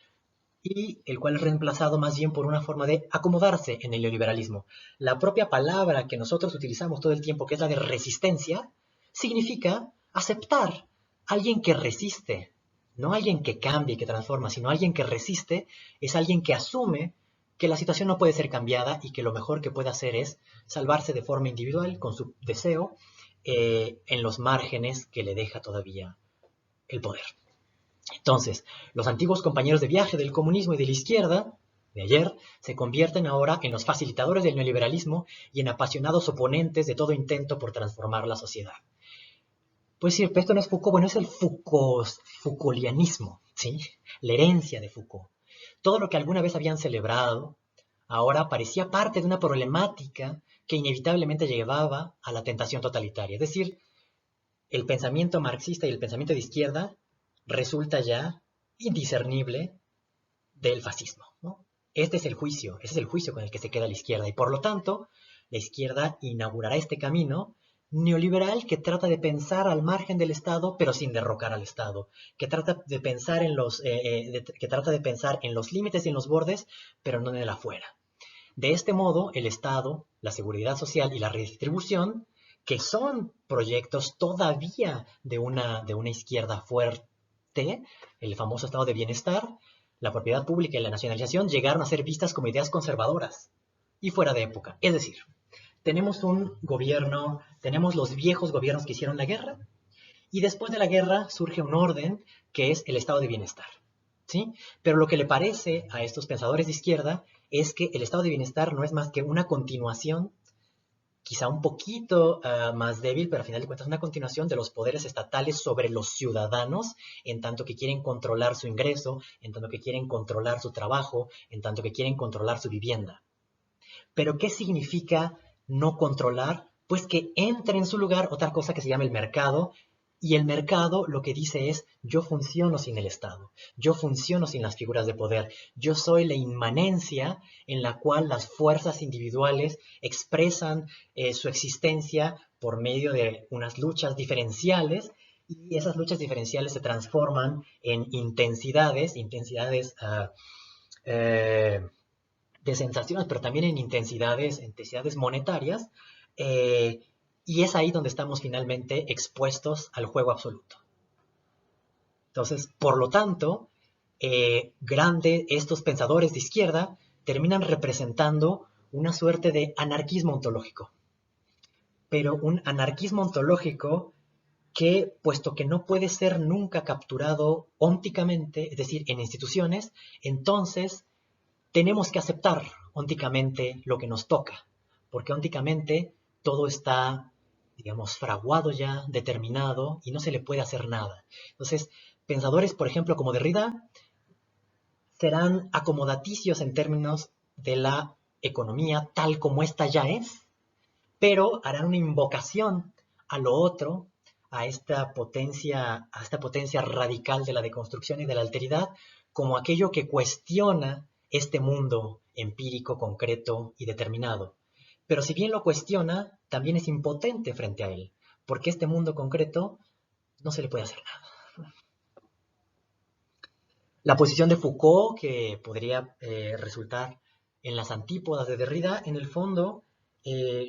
y el cual es reemplazado más bien por una forma de acomodarse en el neoliberalismo. La propia palabra que nosotros utilizamos todo el tiempo, que es la de resistencia, significa aceptar a alguien que resiste, no alguien que cambie, que transforma, sino alguien que resiste, es alguien que asume que la situación no puede ser cambiada y que lo mejor que puede hacer es salvarse de forma individual con su deseo en los márgenes que le deja todavía el poder. Entonces, los antiguos compañeros de viaje del comunismo y de la izquierda de ayer se convierten ahora en los facilitadores del neoliberalismo y en apasionados oponentes de todo intento por transformar la sociedad. Pues sí, esto no es Foucault, bueno, es el Foucaultianismo, ¿sí? La herencia de Foucault. Todo lo que alguna vez habían celebrado ahora parecía parte de una problemática que inevitablemente llevaba a la tentación totalitaria. Es decir, el pensamiento marxista y el pensamiento de izquierda resulta ya indiscernible del fascismo, ¿no? Ese es el juicio con el que se queda la izquierda y por lo tanto la izquierda inaugurará este camino neoliberal que trata de pensar al margen del Estado pero sin derrocar al Estado, que trata de pensar en los límites y en los bordes pero no en el afuera. De este modo, el Estado, la seguridad social y la redistribución, que son proyectos todavía de una izquierda fuerte, el famoso estado de bienestar, la propiedad pública y la nacionalización llegaron a ser vistas como ideas conservadoras y fuera de época. Es decir, tenemos un gobierno, tenemos los viejos gobiernos que hicieron la guerra y después de la guerra surge un orden que es el estado de bienestar. ¿Sí? Pero lo que le parece a estos pensadores de izquierda es que el estado de bienestar no es más que una continuación, quizá un poquito más débil, pero al final de cuentas una continuación de los poderes estatales sobre los ciudadanos, en tanto que quieren controlar su ingreso, en tanto que quieren controlar su trabajo, en tanto que quieren controlar su vivienda. Pero ¿qué significa no controlar? Pues que entre en su lugar otra cosa que se llama el mercado, y el mercado lo que dice es, yo funciono sin el Estado, yo funciono sin las figuras de poder, yo soy la inmanencia en la cual las fuerzas individuales expresan su existencia por medio de unas luchas diferenciales, y esas luchas diferenciales se transforman en intensidades de sensaciones, pero también en intensidades monetarias, eh, y es ahí donde estamos finalmente expuestos al juego absoluto. Entonces, por lo tanto, estos pensadores de izquierda terminan representando una suerte de anarquismo ontológico, pero un anarquismo ontológico que, puesto que no puede ser nunca capturado ónticamente, es decir, en instituciones, entonces tenemos que aceptar ónticamente lo que nos toca, porque ónticamente todo está, digamos, fraguado ya, determinado, y no se le puede hacer nada. Entonces, pensadores, por ejemplo, como Derrida, serán acomodaticios en términos de la economía tal como ésta ya es, pero harán una invocación a lo otro, a esta potencia radical de la deconstrucción y de la alteridad, como aquello que cuestiona este mundo empírico, concreto y determinado. Pero si bien lo cuestiona, también es impotente frente a él, porque este mundo concreto no se le puede hacer nada. La posición de Foucault, que podría resultar en las antípodas de Derrida, en el fondo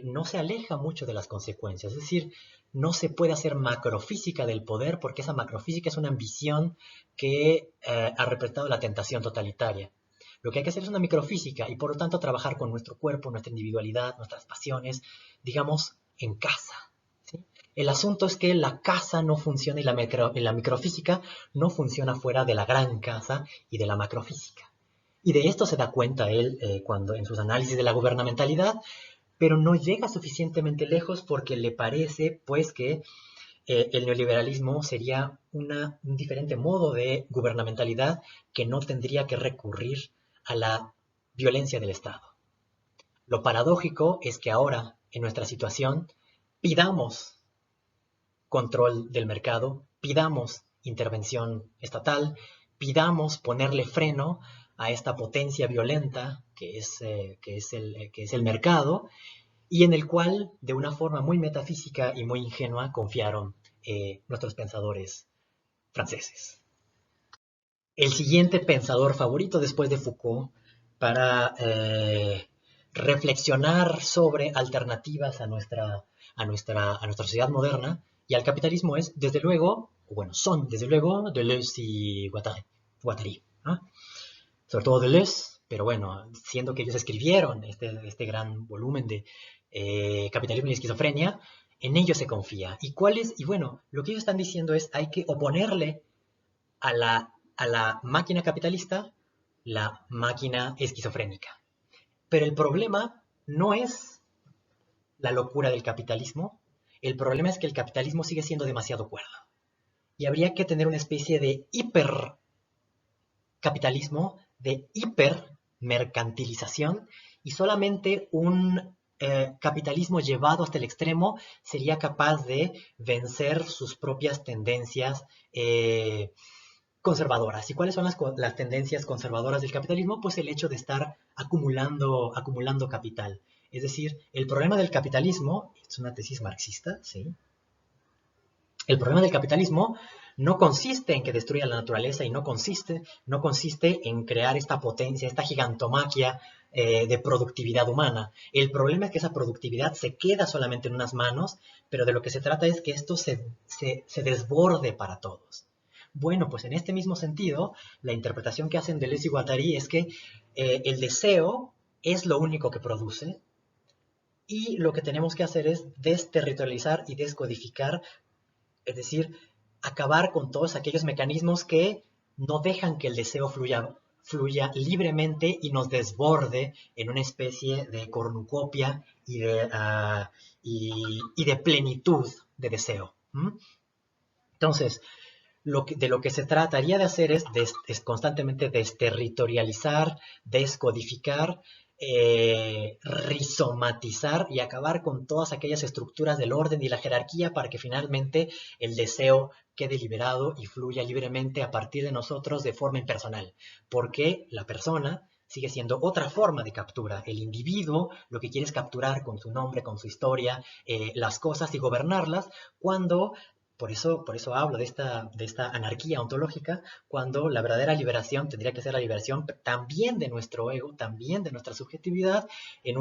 no se aleja mucho de las consecuencias. Es decir, no se puede hacer macrofísica del poder porque esa macrofísica es una ambición que ha representado la tentación totalitaria. Lo que hay que hacer es una microfísica y por lo tanto trabajar con nuestro cuerpo, nuestra individualidad, nuestras pasiones, digamos, en casa. ¿Sí? El asunto es que la casa no funciona y la microfísica no funciona fuera de la gran casa y de la macrofísica. Y de esto se da cuenta él cuando en sus análisis de la gubernamentalidad, pero no llega suficientemente lejos porque le parece pues que el neoliberalismo sería un diferente modo de gubernamentalidad que no tendría que recurrir a la violencia del Estado. Lo paradójico es que ahora, en nuestra situación, pidamos control del mercado, pidamos intervención estatal, pidamos ponerle freno a esta potencia violenta que es el mercado y en el cual, de una forma muy metafísica y muy ingenua, confiaron nuestros pensadores franceses. El siguiente pensador favorito después de Foucault para reflexionar sobre alternativas a nuestra sociedad moderna y al capitalismo es, desde luego, bueno, son desde luego Deleuze y Guattari, ¿no? Sobre todo Deleuze, pero bueno, siendo que ellos escribieron este gran volumen de Capitalismo y Esquizofrenia, en ellos se confía. Y bueno, lo que ellos están diciendo es hay que oponerle a la máquina capitalista la máquina esquizofrénica. Pero el problema no es la locura del capitalismo, el problema es que el capitalismo sigue siendo demasiado cuerdo. Y habría que tener una especie de hipercapitalismo, de hipermercantilización, y solamente un capitalismo llevado hasta el extremo sería capaz de vencer sus propias tendencias conservadoras. ¿Y cuáles son las tendencias conservadoras del capitalismo? Pues el hecho de estar acumulando capital. Es decir, el problema del capitalismo, es una tesis marxista, ¿sí? El problema del capitalismo no consiste en que destruya la naturaleza y no consiste en crear esta potencia, esta gigantomaquia de productividad humana. El problema es que esa productividad se queda solamente en unas manos, pero de lo que se trata es que esto se desborde para todos. Bueno, pues en este mismo sentido, la interpretación que hacen Deleuze y Guattari es que el deseo es lo único que produce y lo que tenemos que hacer es desterritorializar y descodificar, es decir, acabar con todos aquellos mecanismos que no dejan que el deseo fluya libremente y nos desborde en una especie de cornucopia y de plenitud de deseo. Entonces, de lo que se trataría de hacer es constantemente desterritorializar, descodificar, rizomatizar y acabar con todas aquellas estructuras del orden y la jerarquía para que finalmente el deseo quede liberado y fluya libremente a partir de nosotros de forma impersonal. Porque la persona sigue siendo otra forma de captura. El individuo lo que quiere es capturar con su nombre, con su historia, las cosas y gobernarlas, cuando por eso hablo de esta anarquía ontológica, cuando la verdadera liberación tendría que ser la liberación también de nuestro ego, también de nuestra subjetividad, en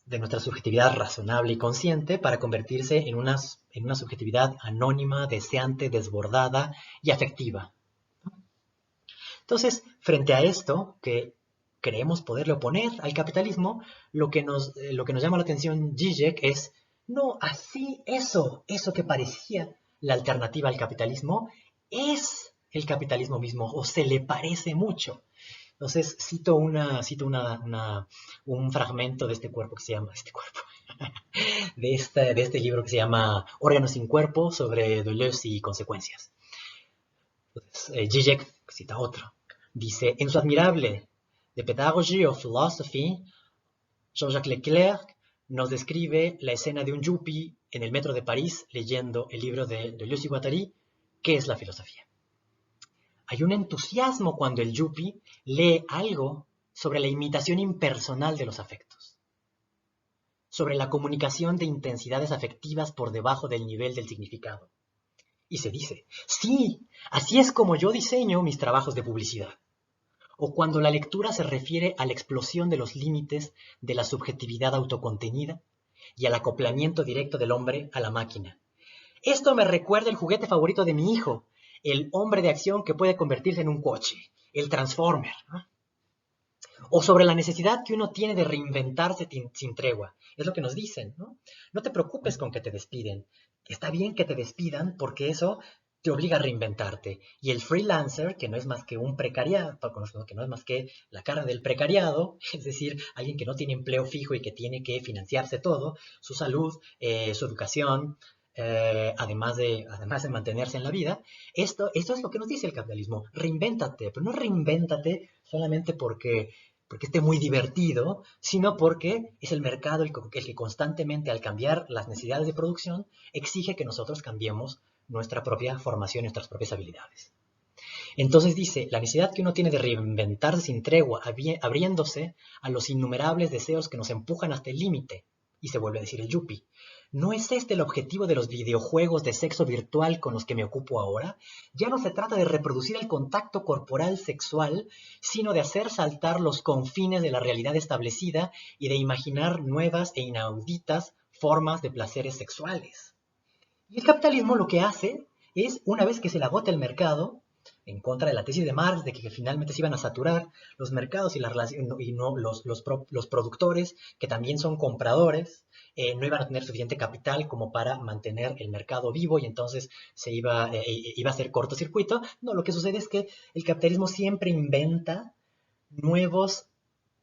de nuestra subjetividad razonable y consciente para convertirse en una subjetividad anónima, deseante, desbordada y afectiva. Entonces, frente a esto, que creemos poderle oponer al capitalismo, lo que nos llama la atención Zizek es, no, así eso que parecía la alternativa al capitalismo, es el capitalismo mismo, o se le parece mucho. Entonces, cito un fragmento de este libro que se llama Órganos sin cuerpo, sobre Deleuze y consecuencias. Entonces, Zizek cita otro. Dice, en su admirable The Pedagogy of Philosophy, Jean-Jacques Leclerc nos describe la escena de un yuppie en el metro de París leyendo el libro de Deleuze y Guattari, ¿qué es la filosofía? Hay un entusiasmo cuando el yuppie lee algo sobre la imitación impersonal de los afectos, sobre la comunicación de intensidades afectivas por debajo del nivel del significado. Y se dice, sí, así es como yo diseño mis trabajos de publicidad. O cuando la lectura se refiere a la explosión de los límites de la subjetividad autocontenida y al acoplamiento directo del hombre a la máquina. Esto me recuerda el juguete favorito de mi hijo, el hombre de acción que puede convertirse en un coche, el Transformer, ¿no? O sobre la necesidad que uno tiene de reinventarse sin tregua. Es lo que nos dicen, ¿no? No te preocupes con que te despiden. Está bien que te despidan porque eso te obliga a reinventarte. Y el freelancer, que no es más que un precariado, que no es más que la cara del precariado, es decir, alguien que no tiene empleo fijo y que tiene que financiarse todo, su salud, su educación, además de mantenerse en la vida, esto es lo que nos dice el capitalismo. Reinvéntate, pero no reinvéntate solamente porque esté muy divertido, sino porque es el mercado el que constantemente, al cambiar las necesidades de producción, exige que nosotros cambiemos nuestra propia formación, nuestras propias habilidades. Entonces dice, la necesidad que uno tiene de reinventarse sin tregua, abriéndose a los innumerables deseos que nos empujan hasta el límite. Y se vuelve a decir el Yuppie. ¿No es este el objetivo de los videojuegos de sexo virtual con los que me ocupo ahora? Ya no se trata de reproducir el contacto corporal sexual, sino de hacer saltar los confines de la realidad establecida y de imaginar nuevas e inauditas formas de placeres sexuales. Y el capitalismo lo que hace es, una vez que se le agota el mercado, en contra de la tesis de Marx de que finalmente se iban a saturar los mercados y, no los productores, que también son compradores, no iban a tener suficiente capital como para mantener el mercado vivo y entonces iba a ser cortocircuito. No, lo que sucede es que el capitalismo siempre inventa nuevas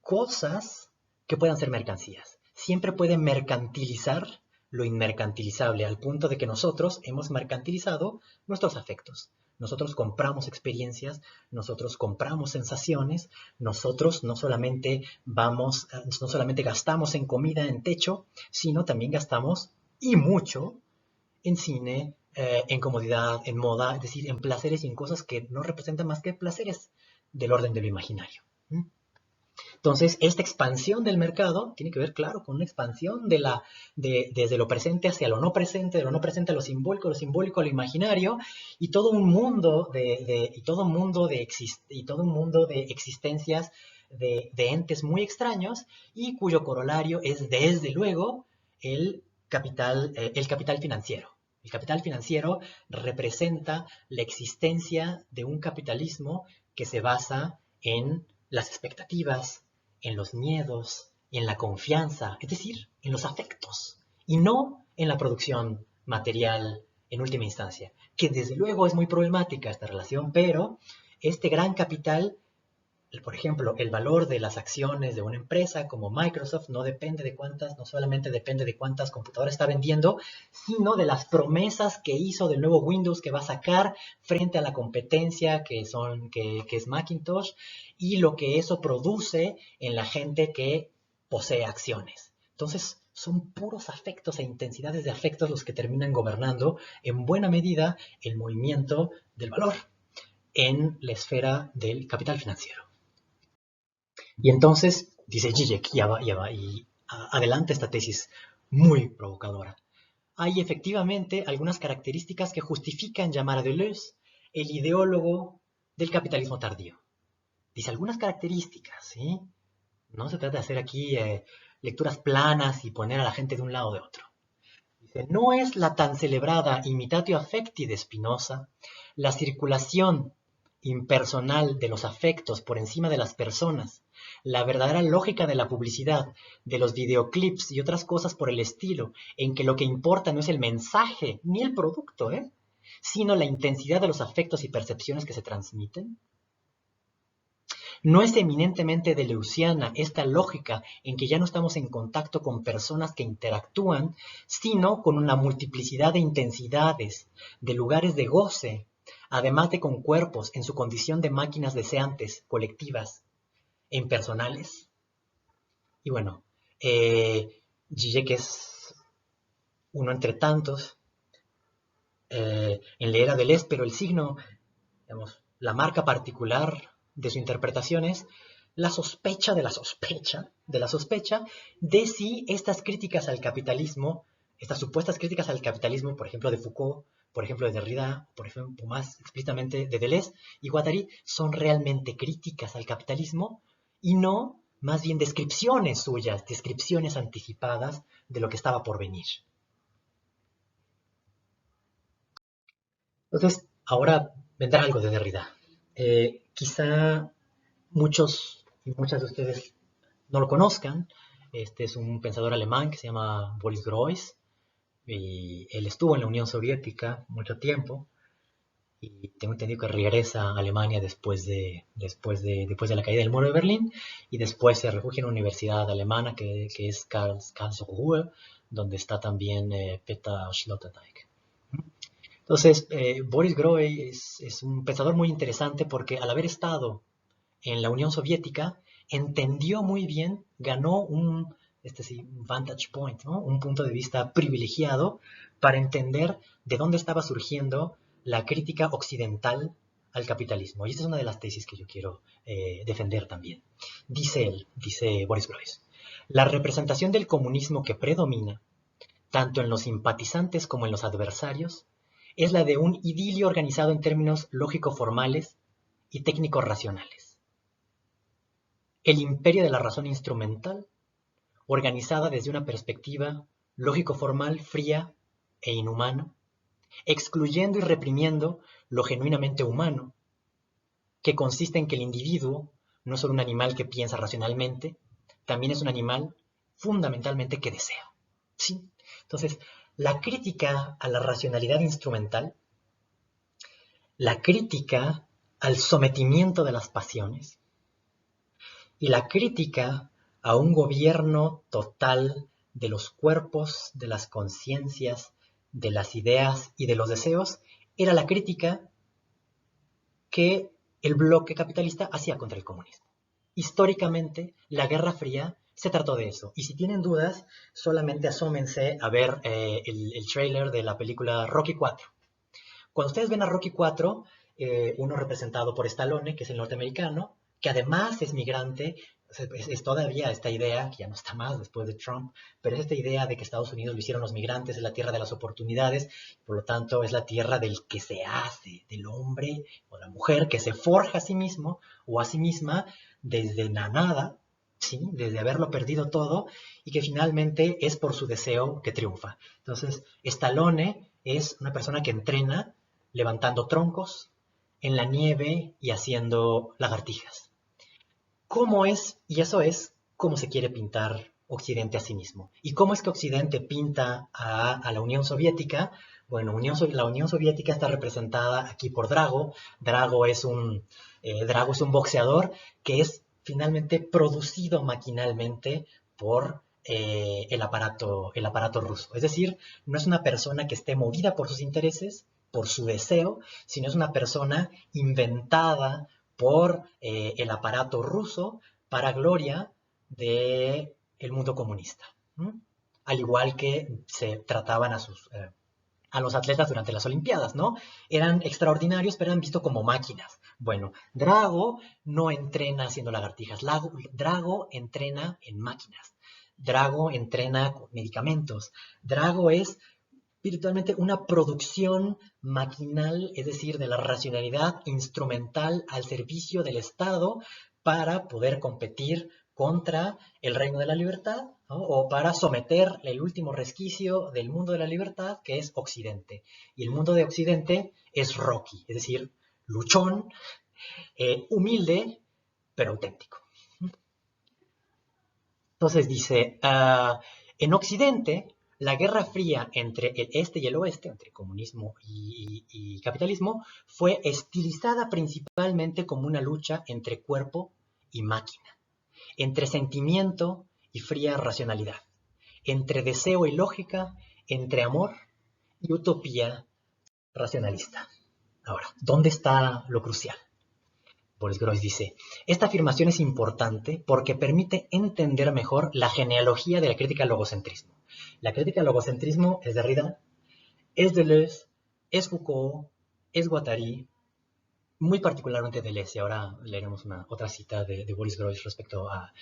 cosas que puedan ser mercancías. Siempre puede mercantilizar lo inmercantilizable, al punto de que nosotros hemos mercantilizado nuestros afectos. Nosotros compramos experiencias, nosotros compramos sensaciones, nosotros no solamente gastamos en comida, en techo, sino también gastamos, y mucho, en cine, en comodidad, en moda, es decir, en placeres y en cosas que no representan más que placeres del orden de lo imaginario. ¿Mm? Entonces, esta expansión del mercado tiene que ver, claro, con una expansión desde lo presente hacia lo no presente, de lo no presente a lo simbólico a lo imaginario, y todo un mundo de existencias de entes muy extraños, y cuyo corolario es, desde luego, el capital financiero. El capital financiero representa la existencia de un capitalismo que se basa en las expectativas, en los miedos, en la confianza, es decir, en los afectos, y no en la producción material en última instancia, que desde luego es muy problemática esta relación, pero este gran capital, por ejemplo, el valor de las acciones de una empresa como Microsoft no solamente depende de cuántas computadoras está vendiendo, sino de las promesas que hizo del nuevo Windows que va a sacar frente a la competencia que es Macintosh, y lo que eso produce en la gente que posee acciones. Entonces, son puros afectos e intensidades de afectos los que terminan gobernando en buena medida el movimiento del valor en la esfera del capital financiero. Y entonces, dice Zizek, y adelanta esta tesis muy provocadora. Hay efectivamente algunas características que justifican llamar a Deleuze el ideólogo del capitalismo tardío. Dice algunas características, ¿sí? No se trata de hacer aquí lecturas planas y poner a la gente de un lado o de otro. Dice, no es la tan celebrada imitatio affecti de Spinoza, la circulación impersonal de los afectos por encima de las personas, la verdadera lógica de la publicidad, de los videoclips y otras cosas por el estilo, en que lo que importa no es el mensaje ni el producto, sino la intensidad de los afectos y percepciones que se transmiten. ¿No es eminentemente deleuziana esta lógica en que ya no estamos en contacto con personas que interactúan, sino con una multiplicidad de intensidades, de lugares de goce, además de con cuerpos en su condición de máquinas deseantes, colectivas e impersonales? Y bueno, Zizek es uno entre tantos. En la era del pero el signo, digamos, la marca particular de su interpretación es la sospecha de la sospecha, de si estas críticas al capitalismo, estas supuestas críticas al capitalismo, por ejemplo, de Foucault, por ejemplo, de Derrida, por ejemplo, más explícitamente de Deleuze y Guattari, son realmente críticas al capitalismo y no más bien descripciones suyas, descripciones anticipadas de lo que estaba por venir. Entonces, ahora vendrá algo de Derrida. Quizá muchos y muchas de ustedes no lo conozcan. Este es un pensador alemán que se llama Boris Groys, y él estuvo en la Unión Soviética mucho tiempo y tengo entendido que regresa a Alemania después de la caída del muro de Berlín y después se refugia en una universidad alemana que es Karlsruhe, donde está también Peter Sloterdijk. Entonces, Boris Groy es un pensador muy interesante porque al haber estado en la Unión Soviética, entendió muy bien, ganó un vantage point, ¿no? Un punto de vista privilegiado para entender de dónde estaba surgiendo la crítica occidental al capitalismo. Y esta es una de las tesis que yo quiero defender también. Dice él, dice Boris Groys, la representación del comunismo que predomina, tanto en los simpatizantes como en los adversarios, es la de un idilio organizado en términos lógico-formales y técnico-racionales. El imperio de la razón instrumental, organizada desde una perspectiva lógico-formal, fría e inhumana, excluyendo y reprimiendo lo genuinamente humano, que consiste en que el individuo no es solo un animal que piensa racionalmente, también es un animal fundamentalmente que desea. ¿Sí? Entonces, la crítica a la racionalidad instrumental, la crítica al sometimiento de las pasiones y la crítica a un gobierno total de los cuerpos, de las conciencias, de las ideas y de los deseos, era la crítica que el bloque capitalista hacía contra el comunismo. Históricamente, la Guerra Fría se trató de eso. Y si tienen dudas, solamente asómense a ver el trailer de la película Rocky 4. Cuando ustedes ven a Rocky 4, uno representado por Stallone, que es el norteamericano, que además es migrante, es todavía esta idea, que ya no está más después de Trump, pero es esta idea de que Estados Unidos lo hicieron los migrantes, es la tierra de las oportunidades, por lo tanto es la tierra del que se hace, del hombre o la mujer que se forja a sí mismo o a sí misma desde la nada, ¿sí? Desde haberlo perdido todo, y que finalmente es por su deseo que triunfa. Entonces, Stallone es una persona que entrena levantando troncos en la nieve y haciendo lagartijas. ¿Cómo es? Y eso es cómo se quiere pintar Occidente a sí mismo. ¿Y cómo es que Occidente pinta a la Unión Soviética? Bueno, la Unión Soviética está representada aquí por Drago. Drago es un boxeador que es finalmente producido maquinalmente por el aparato ruso. Es decir, no es una persona que esté movida por sus intereses, por su deseo, sino es una persona inventada por el aparato ruso para gloria del mundo comunista. ¿Mm? Al igual que se trataban a los atletas durante las Olimpiadas, ¿no? Eran extraordinarios, pero eran vistos como máquinas. Bueno, Drago no entrena haciendo lagartijas, Drago entrena en máquinas. Drago entrena con medicamentos. Drago es virtualmente una producción maquinal, es decir, de la racionalidad instrumental al servicio del Estado para poder competir contra el reino de la libertad, ¿no? O para someter el último resquicio del mundo de la libertad, que es Occidente. Y el mundo de Occidente es Rocky, es decir, luchón, humilde, pero auténtico. Entonces dice, en Occidente, la guerra fría entre el este y el oeste, entre comunismo y capitalismo, fue estilizada principalmente como una lucha entre cuerpo y máquina, entre sentimiento y fría racionalidad, entre deseo y lógica, entre amor y utopía racionalista. Ahora, ¿dónde está lo crucial? Boris Groys dice, esta afirmación es importante porque permite entender mejor la genealogía de la crítica al logocentrismo. La crítica al logocentrismo es Derrida, es Deleuze, es Foucault, es Guattari, muy particularmente Deleuze, y ahora leeremos otra cita de Boris Groys respecto a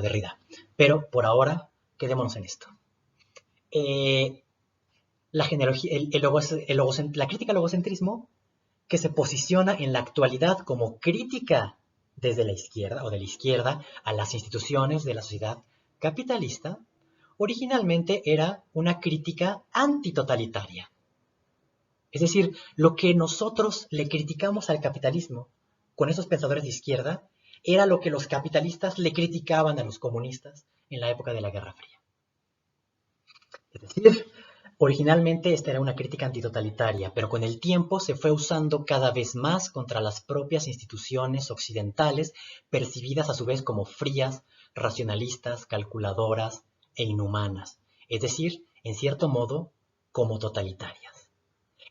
Derrida. Pero por ahora, quedémonos en esto. la crítica al logocentrismo que se posiciona en la actualidad como crítica desde la izquierda o de la izquierda a las instituciones de la sociedad capitalista, originalmente era una crítica antitotalitaria. Es decir, lo que nosotros le criticamos al capitalismo con esos pensadores de izquierda era lo que los capitalistas le criticaban a los comunistas en la época de la Guerra Fría. Es decir, originalmente esta era una crítica antitotalitaria, pero con el tiempo se fue usando cada vez más contra las propias instituciones occidentales, percibidas a su vez como frías, racionalistas, calculadoras e inhumanas, es decir, en cierto modo, como totalitarias.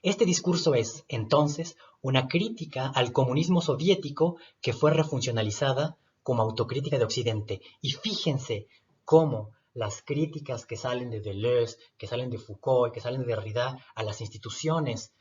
Este discurso es, entonces, una crítica al comunismo soviético que fue refuncionalizada como autocrítica de Occidente. Y fíjense cómo las críticas que salen de Deleuze, que salen de Foucault y que salen de Derrida a las instituciones,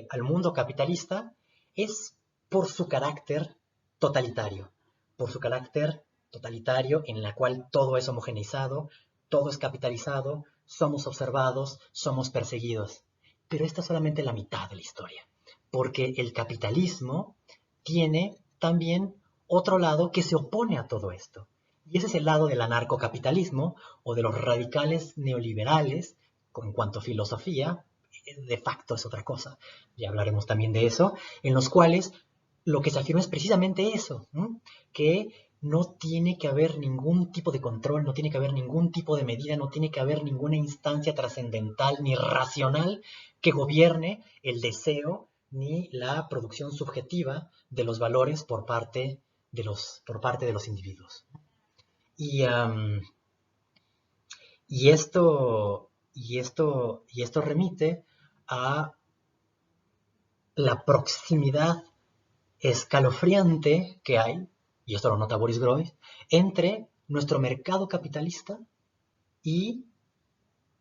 al mundo capitalista, es por su carácter totalitario, por su carácter totalitario en la cual todo es homogeneizado, todo es capitalizado, somos observados, somos perseguidos. Pero esta es solamente la mitad de la historia, porque el capitalismo tiene también otro lado que se opone a todo esto. Y ese es el lado del anarcocapitalismo o de los radicales neoliberales, en cuanto a filosofía, de facto es otra cosa, ya hablaremos también de eso, en los cuales lo que se afirma es precisamente eso, ¿no? Que no tiene que haber ningún tipo de control, no tiene que haber ningún tipo de medida, no tiene que haber ninguna instancia trascendental ni racional que gobierne el deseo ni la producción subjetiva de los valores por parte de los individuos. Y, y esto remite a la proximidad escalofriante que hay, y esto lo nota Boris Groys, entre nuestro mercado capitalista y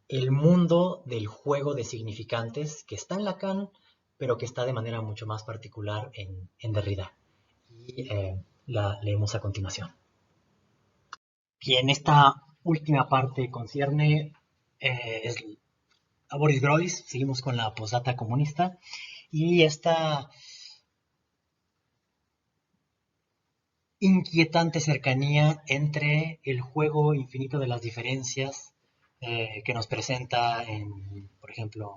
el mundo del juego de significantes que está en Lacan, pero que está de manera mucho más particular en Derrida. Y la leemos a continuación. Bien, esta última parte concierne a Boris Groys. Seguimos con la postdata comunista y esta inquietante cercanía entre el juego infinito de las diferencias que nos presenta en, por ejemplo,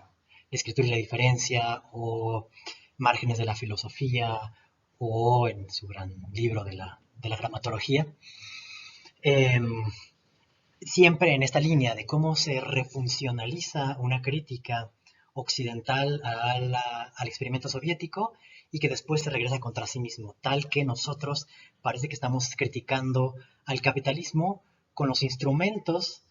La escritura y la diferencia o Márgenes de la filosofía o en su gran libro de la gramatología. Eh, Siempre en esta línea de cómo se refuncionaliza una crítica occidental al experimento soviético y que después se regresa contra sí mismo, tal que nosotros parece que estamos criticando al capitalismo con los instrumentos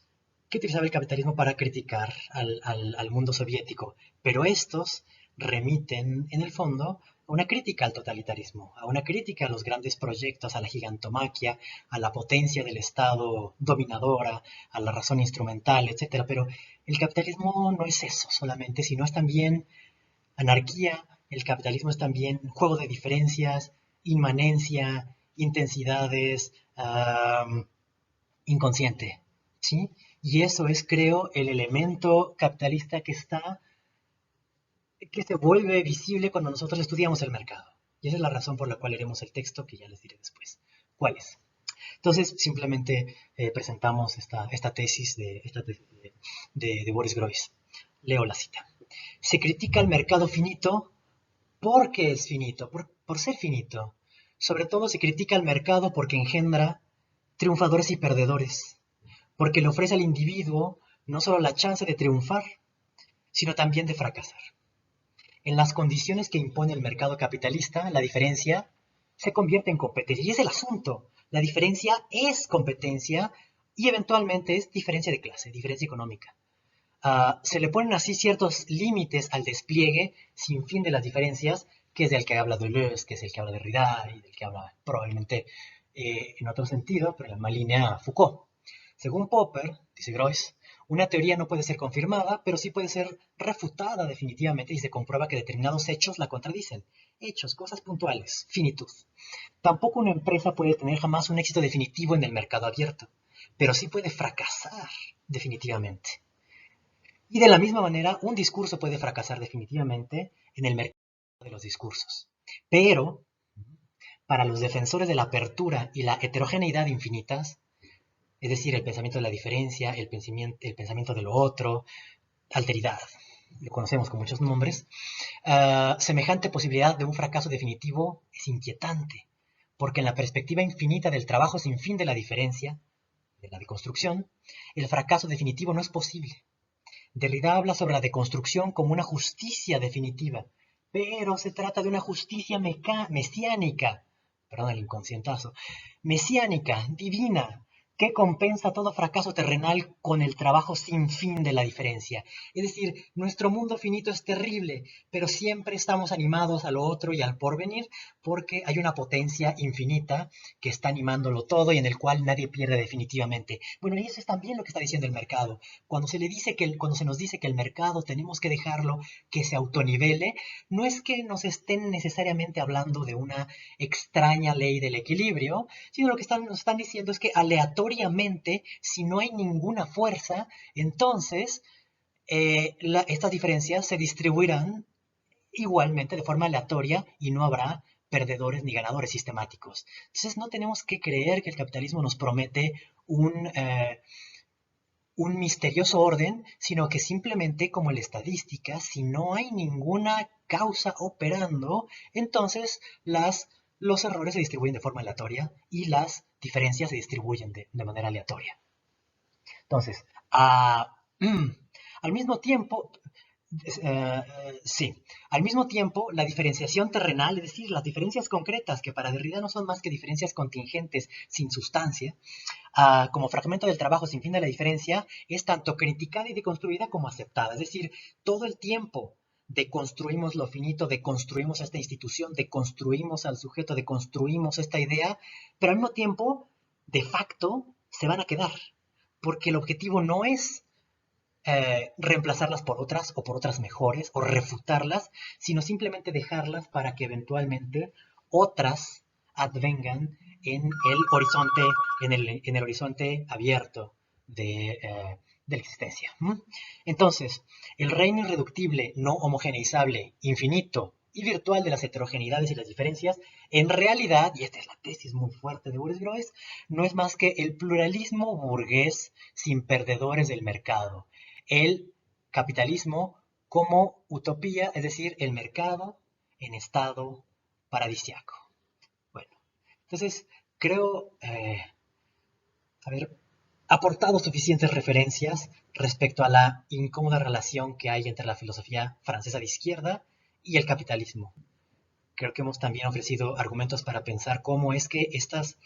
que utilizaba el capitalismo para criticar al mundo soviético, pero estos remiten en el fondo a una crítica al totalitarismo, a una crítica a los grandes proyectos, a la gigantomaquia, a la potencia del Estado dominadora, a la razón instrumental, etcétera. Pero el capitalismo no es eso solamente, sino es también anarquía, el capitalismo es también juego de diferencias, inmanencia, intensidades, inconsciente, ¿sí? Y eso es, creo, el elemento capitalista que se vuelve visible cuando nosotros estudiamos el mercado. Y esa es la razón por la cual leeremos el texto que ya les diré después. ¿Cuál es? Entonces, simplemente presentamos esta tesis de Boris Groys. Leo la cita. Se critica el mercado finito porque es finito, por ser finito. Sobre todo se critica el mercado porque engendra triunfadores y perdedores, porque le ofrece al individuo no solo la chance de triunfar, sino también de fracasar. En las condiciones que impone el mercado capitalista, la diferencia se convierte en competencia. Y es el asunto. La diferencia es competencia y eventualmente es diferencia de clase, diferencia económica. Se le ponen así ciertos límites al despliegue sin fin de las diferencias, que es del que habla Deleuze, que es el que habla de Derrida y del que habla probablemente en otro sentido, pero en la misma línea Foucault. Según Popper, dice Groys, una teoría no puede ser confirmada, pero sí puede ser refutada definitivamente y se comprueba que determinados hechos la contradicen. Hechos, cosas puntuales, finitud. Tampoco una empresa puede tener jamás un éxito definitivo en el mercado abierto, pero sí puede fracasar definitivamente. Y de la misma manera, un discurso puede fracasar definitivamente en el mercado de los discursos. Pero para los defensores de la apertura y la heterogeneidad infinitas, es decir, el pensamiento de la diferencia, el pensamiento de lo otro, alteridad, lo conocemos con muchos nombres, semejante posibilidad de un fracaso definitivo es inquietante, porque en la perspectiva infinita del trabajo sin fin de la diferencia, de la deconstrucción, el fracaso definitivo no es posible. Derrida habla sobre la deconstrucción como una justicia definitiva, pero se trata de una justicia mesiánica, perdón el inconscientazo, mesiánica, divina, que compensa todo fracaso terrenal con el trabajo sin fin de la diferencia. Es decir, nuestro mundo finito es terrible, pero siempre estamos animados a lo otro y al porvenir porque hay una potencia infinita que está animándolo todo y en el cual nadie pierde definitivamente. Bueno, y eso es también lo que está diciendo el mercado. Cuando se nos dice que el mercado tenemos que dejarlo que se autonivele, no es que nos estén necesariamente hablando de una extraña ley del equilibrio, sino lo que nos están diciendo es que aleatoriamente, si no hay ninguna fuerza, entonces estas diferencias se distribuirán igualmente de forma aleatoria y no habrá perdedores ni ganadores sistemáticos. Entonces no tenemos que creer que el capitalismo nos promete un misterioso orden, sino que simplemente como la estadística, si no hay ninguna causa operando, entonces los errores se distribuyen de forma aleatoria y las diferencias se distribuyen de manera aleatoria. Entonces, al mismo tiempo, eh, sí, al mismo tiempo, la diferenciación terrenal, es decir, las diferencias concretas, que para Derrida no son más que diferencias contingentes sin sustancia, como fragmento del trabajo sin fin de la diferencia, es tanto criticada y deconstruida como aceptada. Es decir, todo el tiempo deconstruimos lo finito, deconstruimos esta institución, deconstruimos al sujeto, deconstruimos esta idea, pero al mismo tiempo, de facto, se van a quedar, porque el objetivo no es reemplazarlas por otras o por otras mejores o refutarlas, sino simplemente dejarlas para que eventualmente otras advengan en el horizonte, en el horizonte abierto de la existencia. Entonces, el reino irreductible, no homogeneizable, infinito y virtual de las heterogeneidades y las diferencias, en realidad, y esta es la tesis muy fuerte de Boris-Groys, no es más que el pluralismo burgués sin perdedores del mercado, el capitalismo como utopía, es decir, el mercado en estado paradisiaco. Bueno, entonces creo haber aportado suficientes referencias respecto a la incómoda relación que hay entre la filosofía francesa de izquierda y el capitalismo. Creo que hemos también ofrecido argumentos para pensar cómo es que estas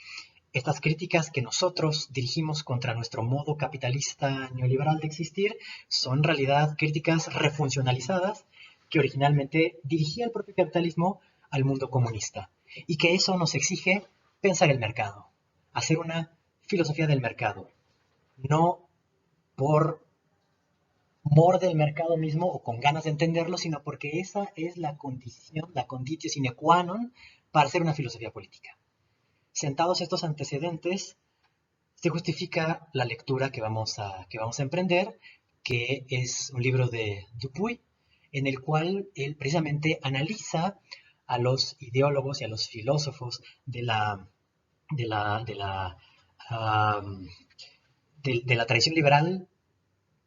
críticas que nosotros dirigimos contra nuestro modo capitalista neoliberal de existir son en realidad críticas refuncionalizadas que originalmente dirigía el propio capitalismo al mundo comunista y que eso nos exige pensar el mercado, hacer una filosofía del mercado, no por mor del mercado mismo o con ganas de entenderlo, sino porque esa es la condición, la conditio sine qua non para hacer una filosofía política. Sentados estos antecedentes, se justifica la lectura que vamos a emprender, que es un libro de Dupuy, en el cual él precisamente analiza a los ideólogos y a los filósofos de la, de la, um, de la tradición liberal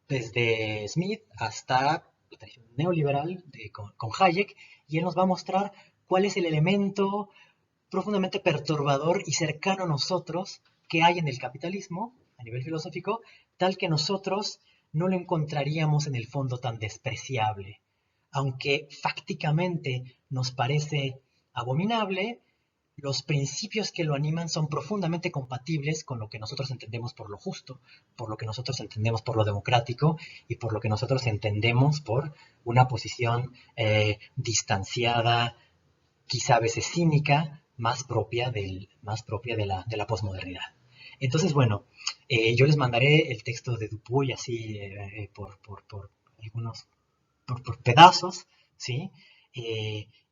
desde Smith hasta la tradición neoliberal con Hayek, y él nos va a mostrar cuál es el elemento profundamente perturbador y cercano a nosotros que hay en el capitalismo a nivel filosófico, tal que nosotros no lo encontraríamos en el fondo tan despreciable. Aunque fácticamente nos parece abominable, los principios que lo animan son profundamente compatibles con lo que nosotros entendemos por lo justo, por lo que nosotros entendemos por lo democrático y por lo que nosotros entendemos por una posición distanciada, quizá a veces cínica, más propia de la posmodernidad. Entonces, bueno, yo les mandaré el texto de Dupuy así por algunos, por pedazos, ¿sí?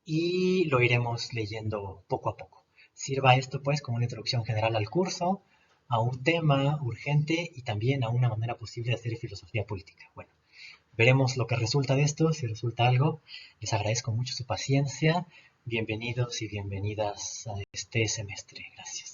Y lo iremos leyendo poco a poco. Sirva esto pues como una introducción general al curso, a un tema urgente y también a una manera posible de hacer filosofía política. Bueno, Veremos lo que resulta de esto, si resulta algo. Les agradezco mucho su paciencia. Bienvenidos y bienvenidas a este semestre. Gracias.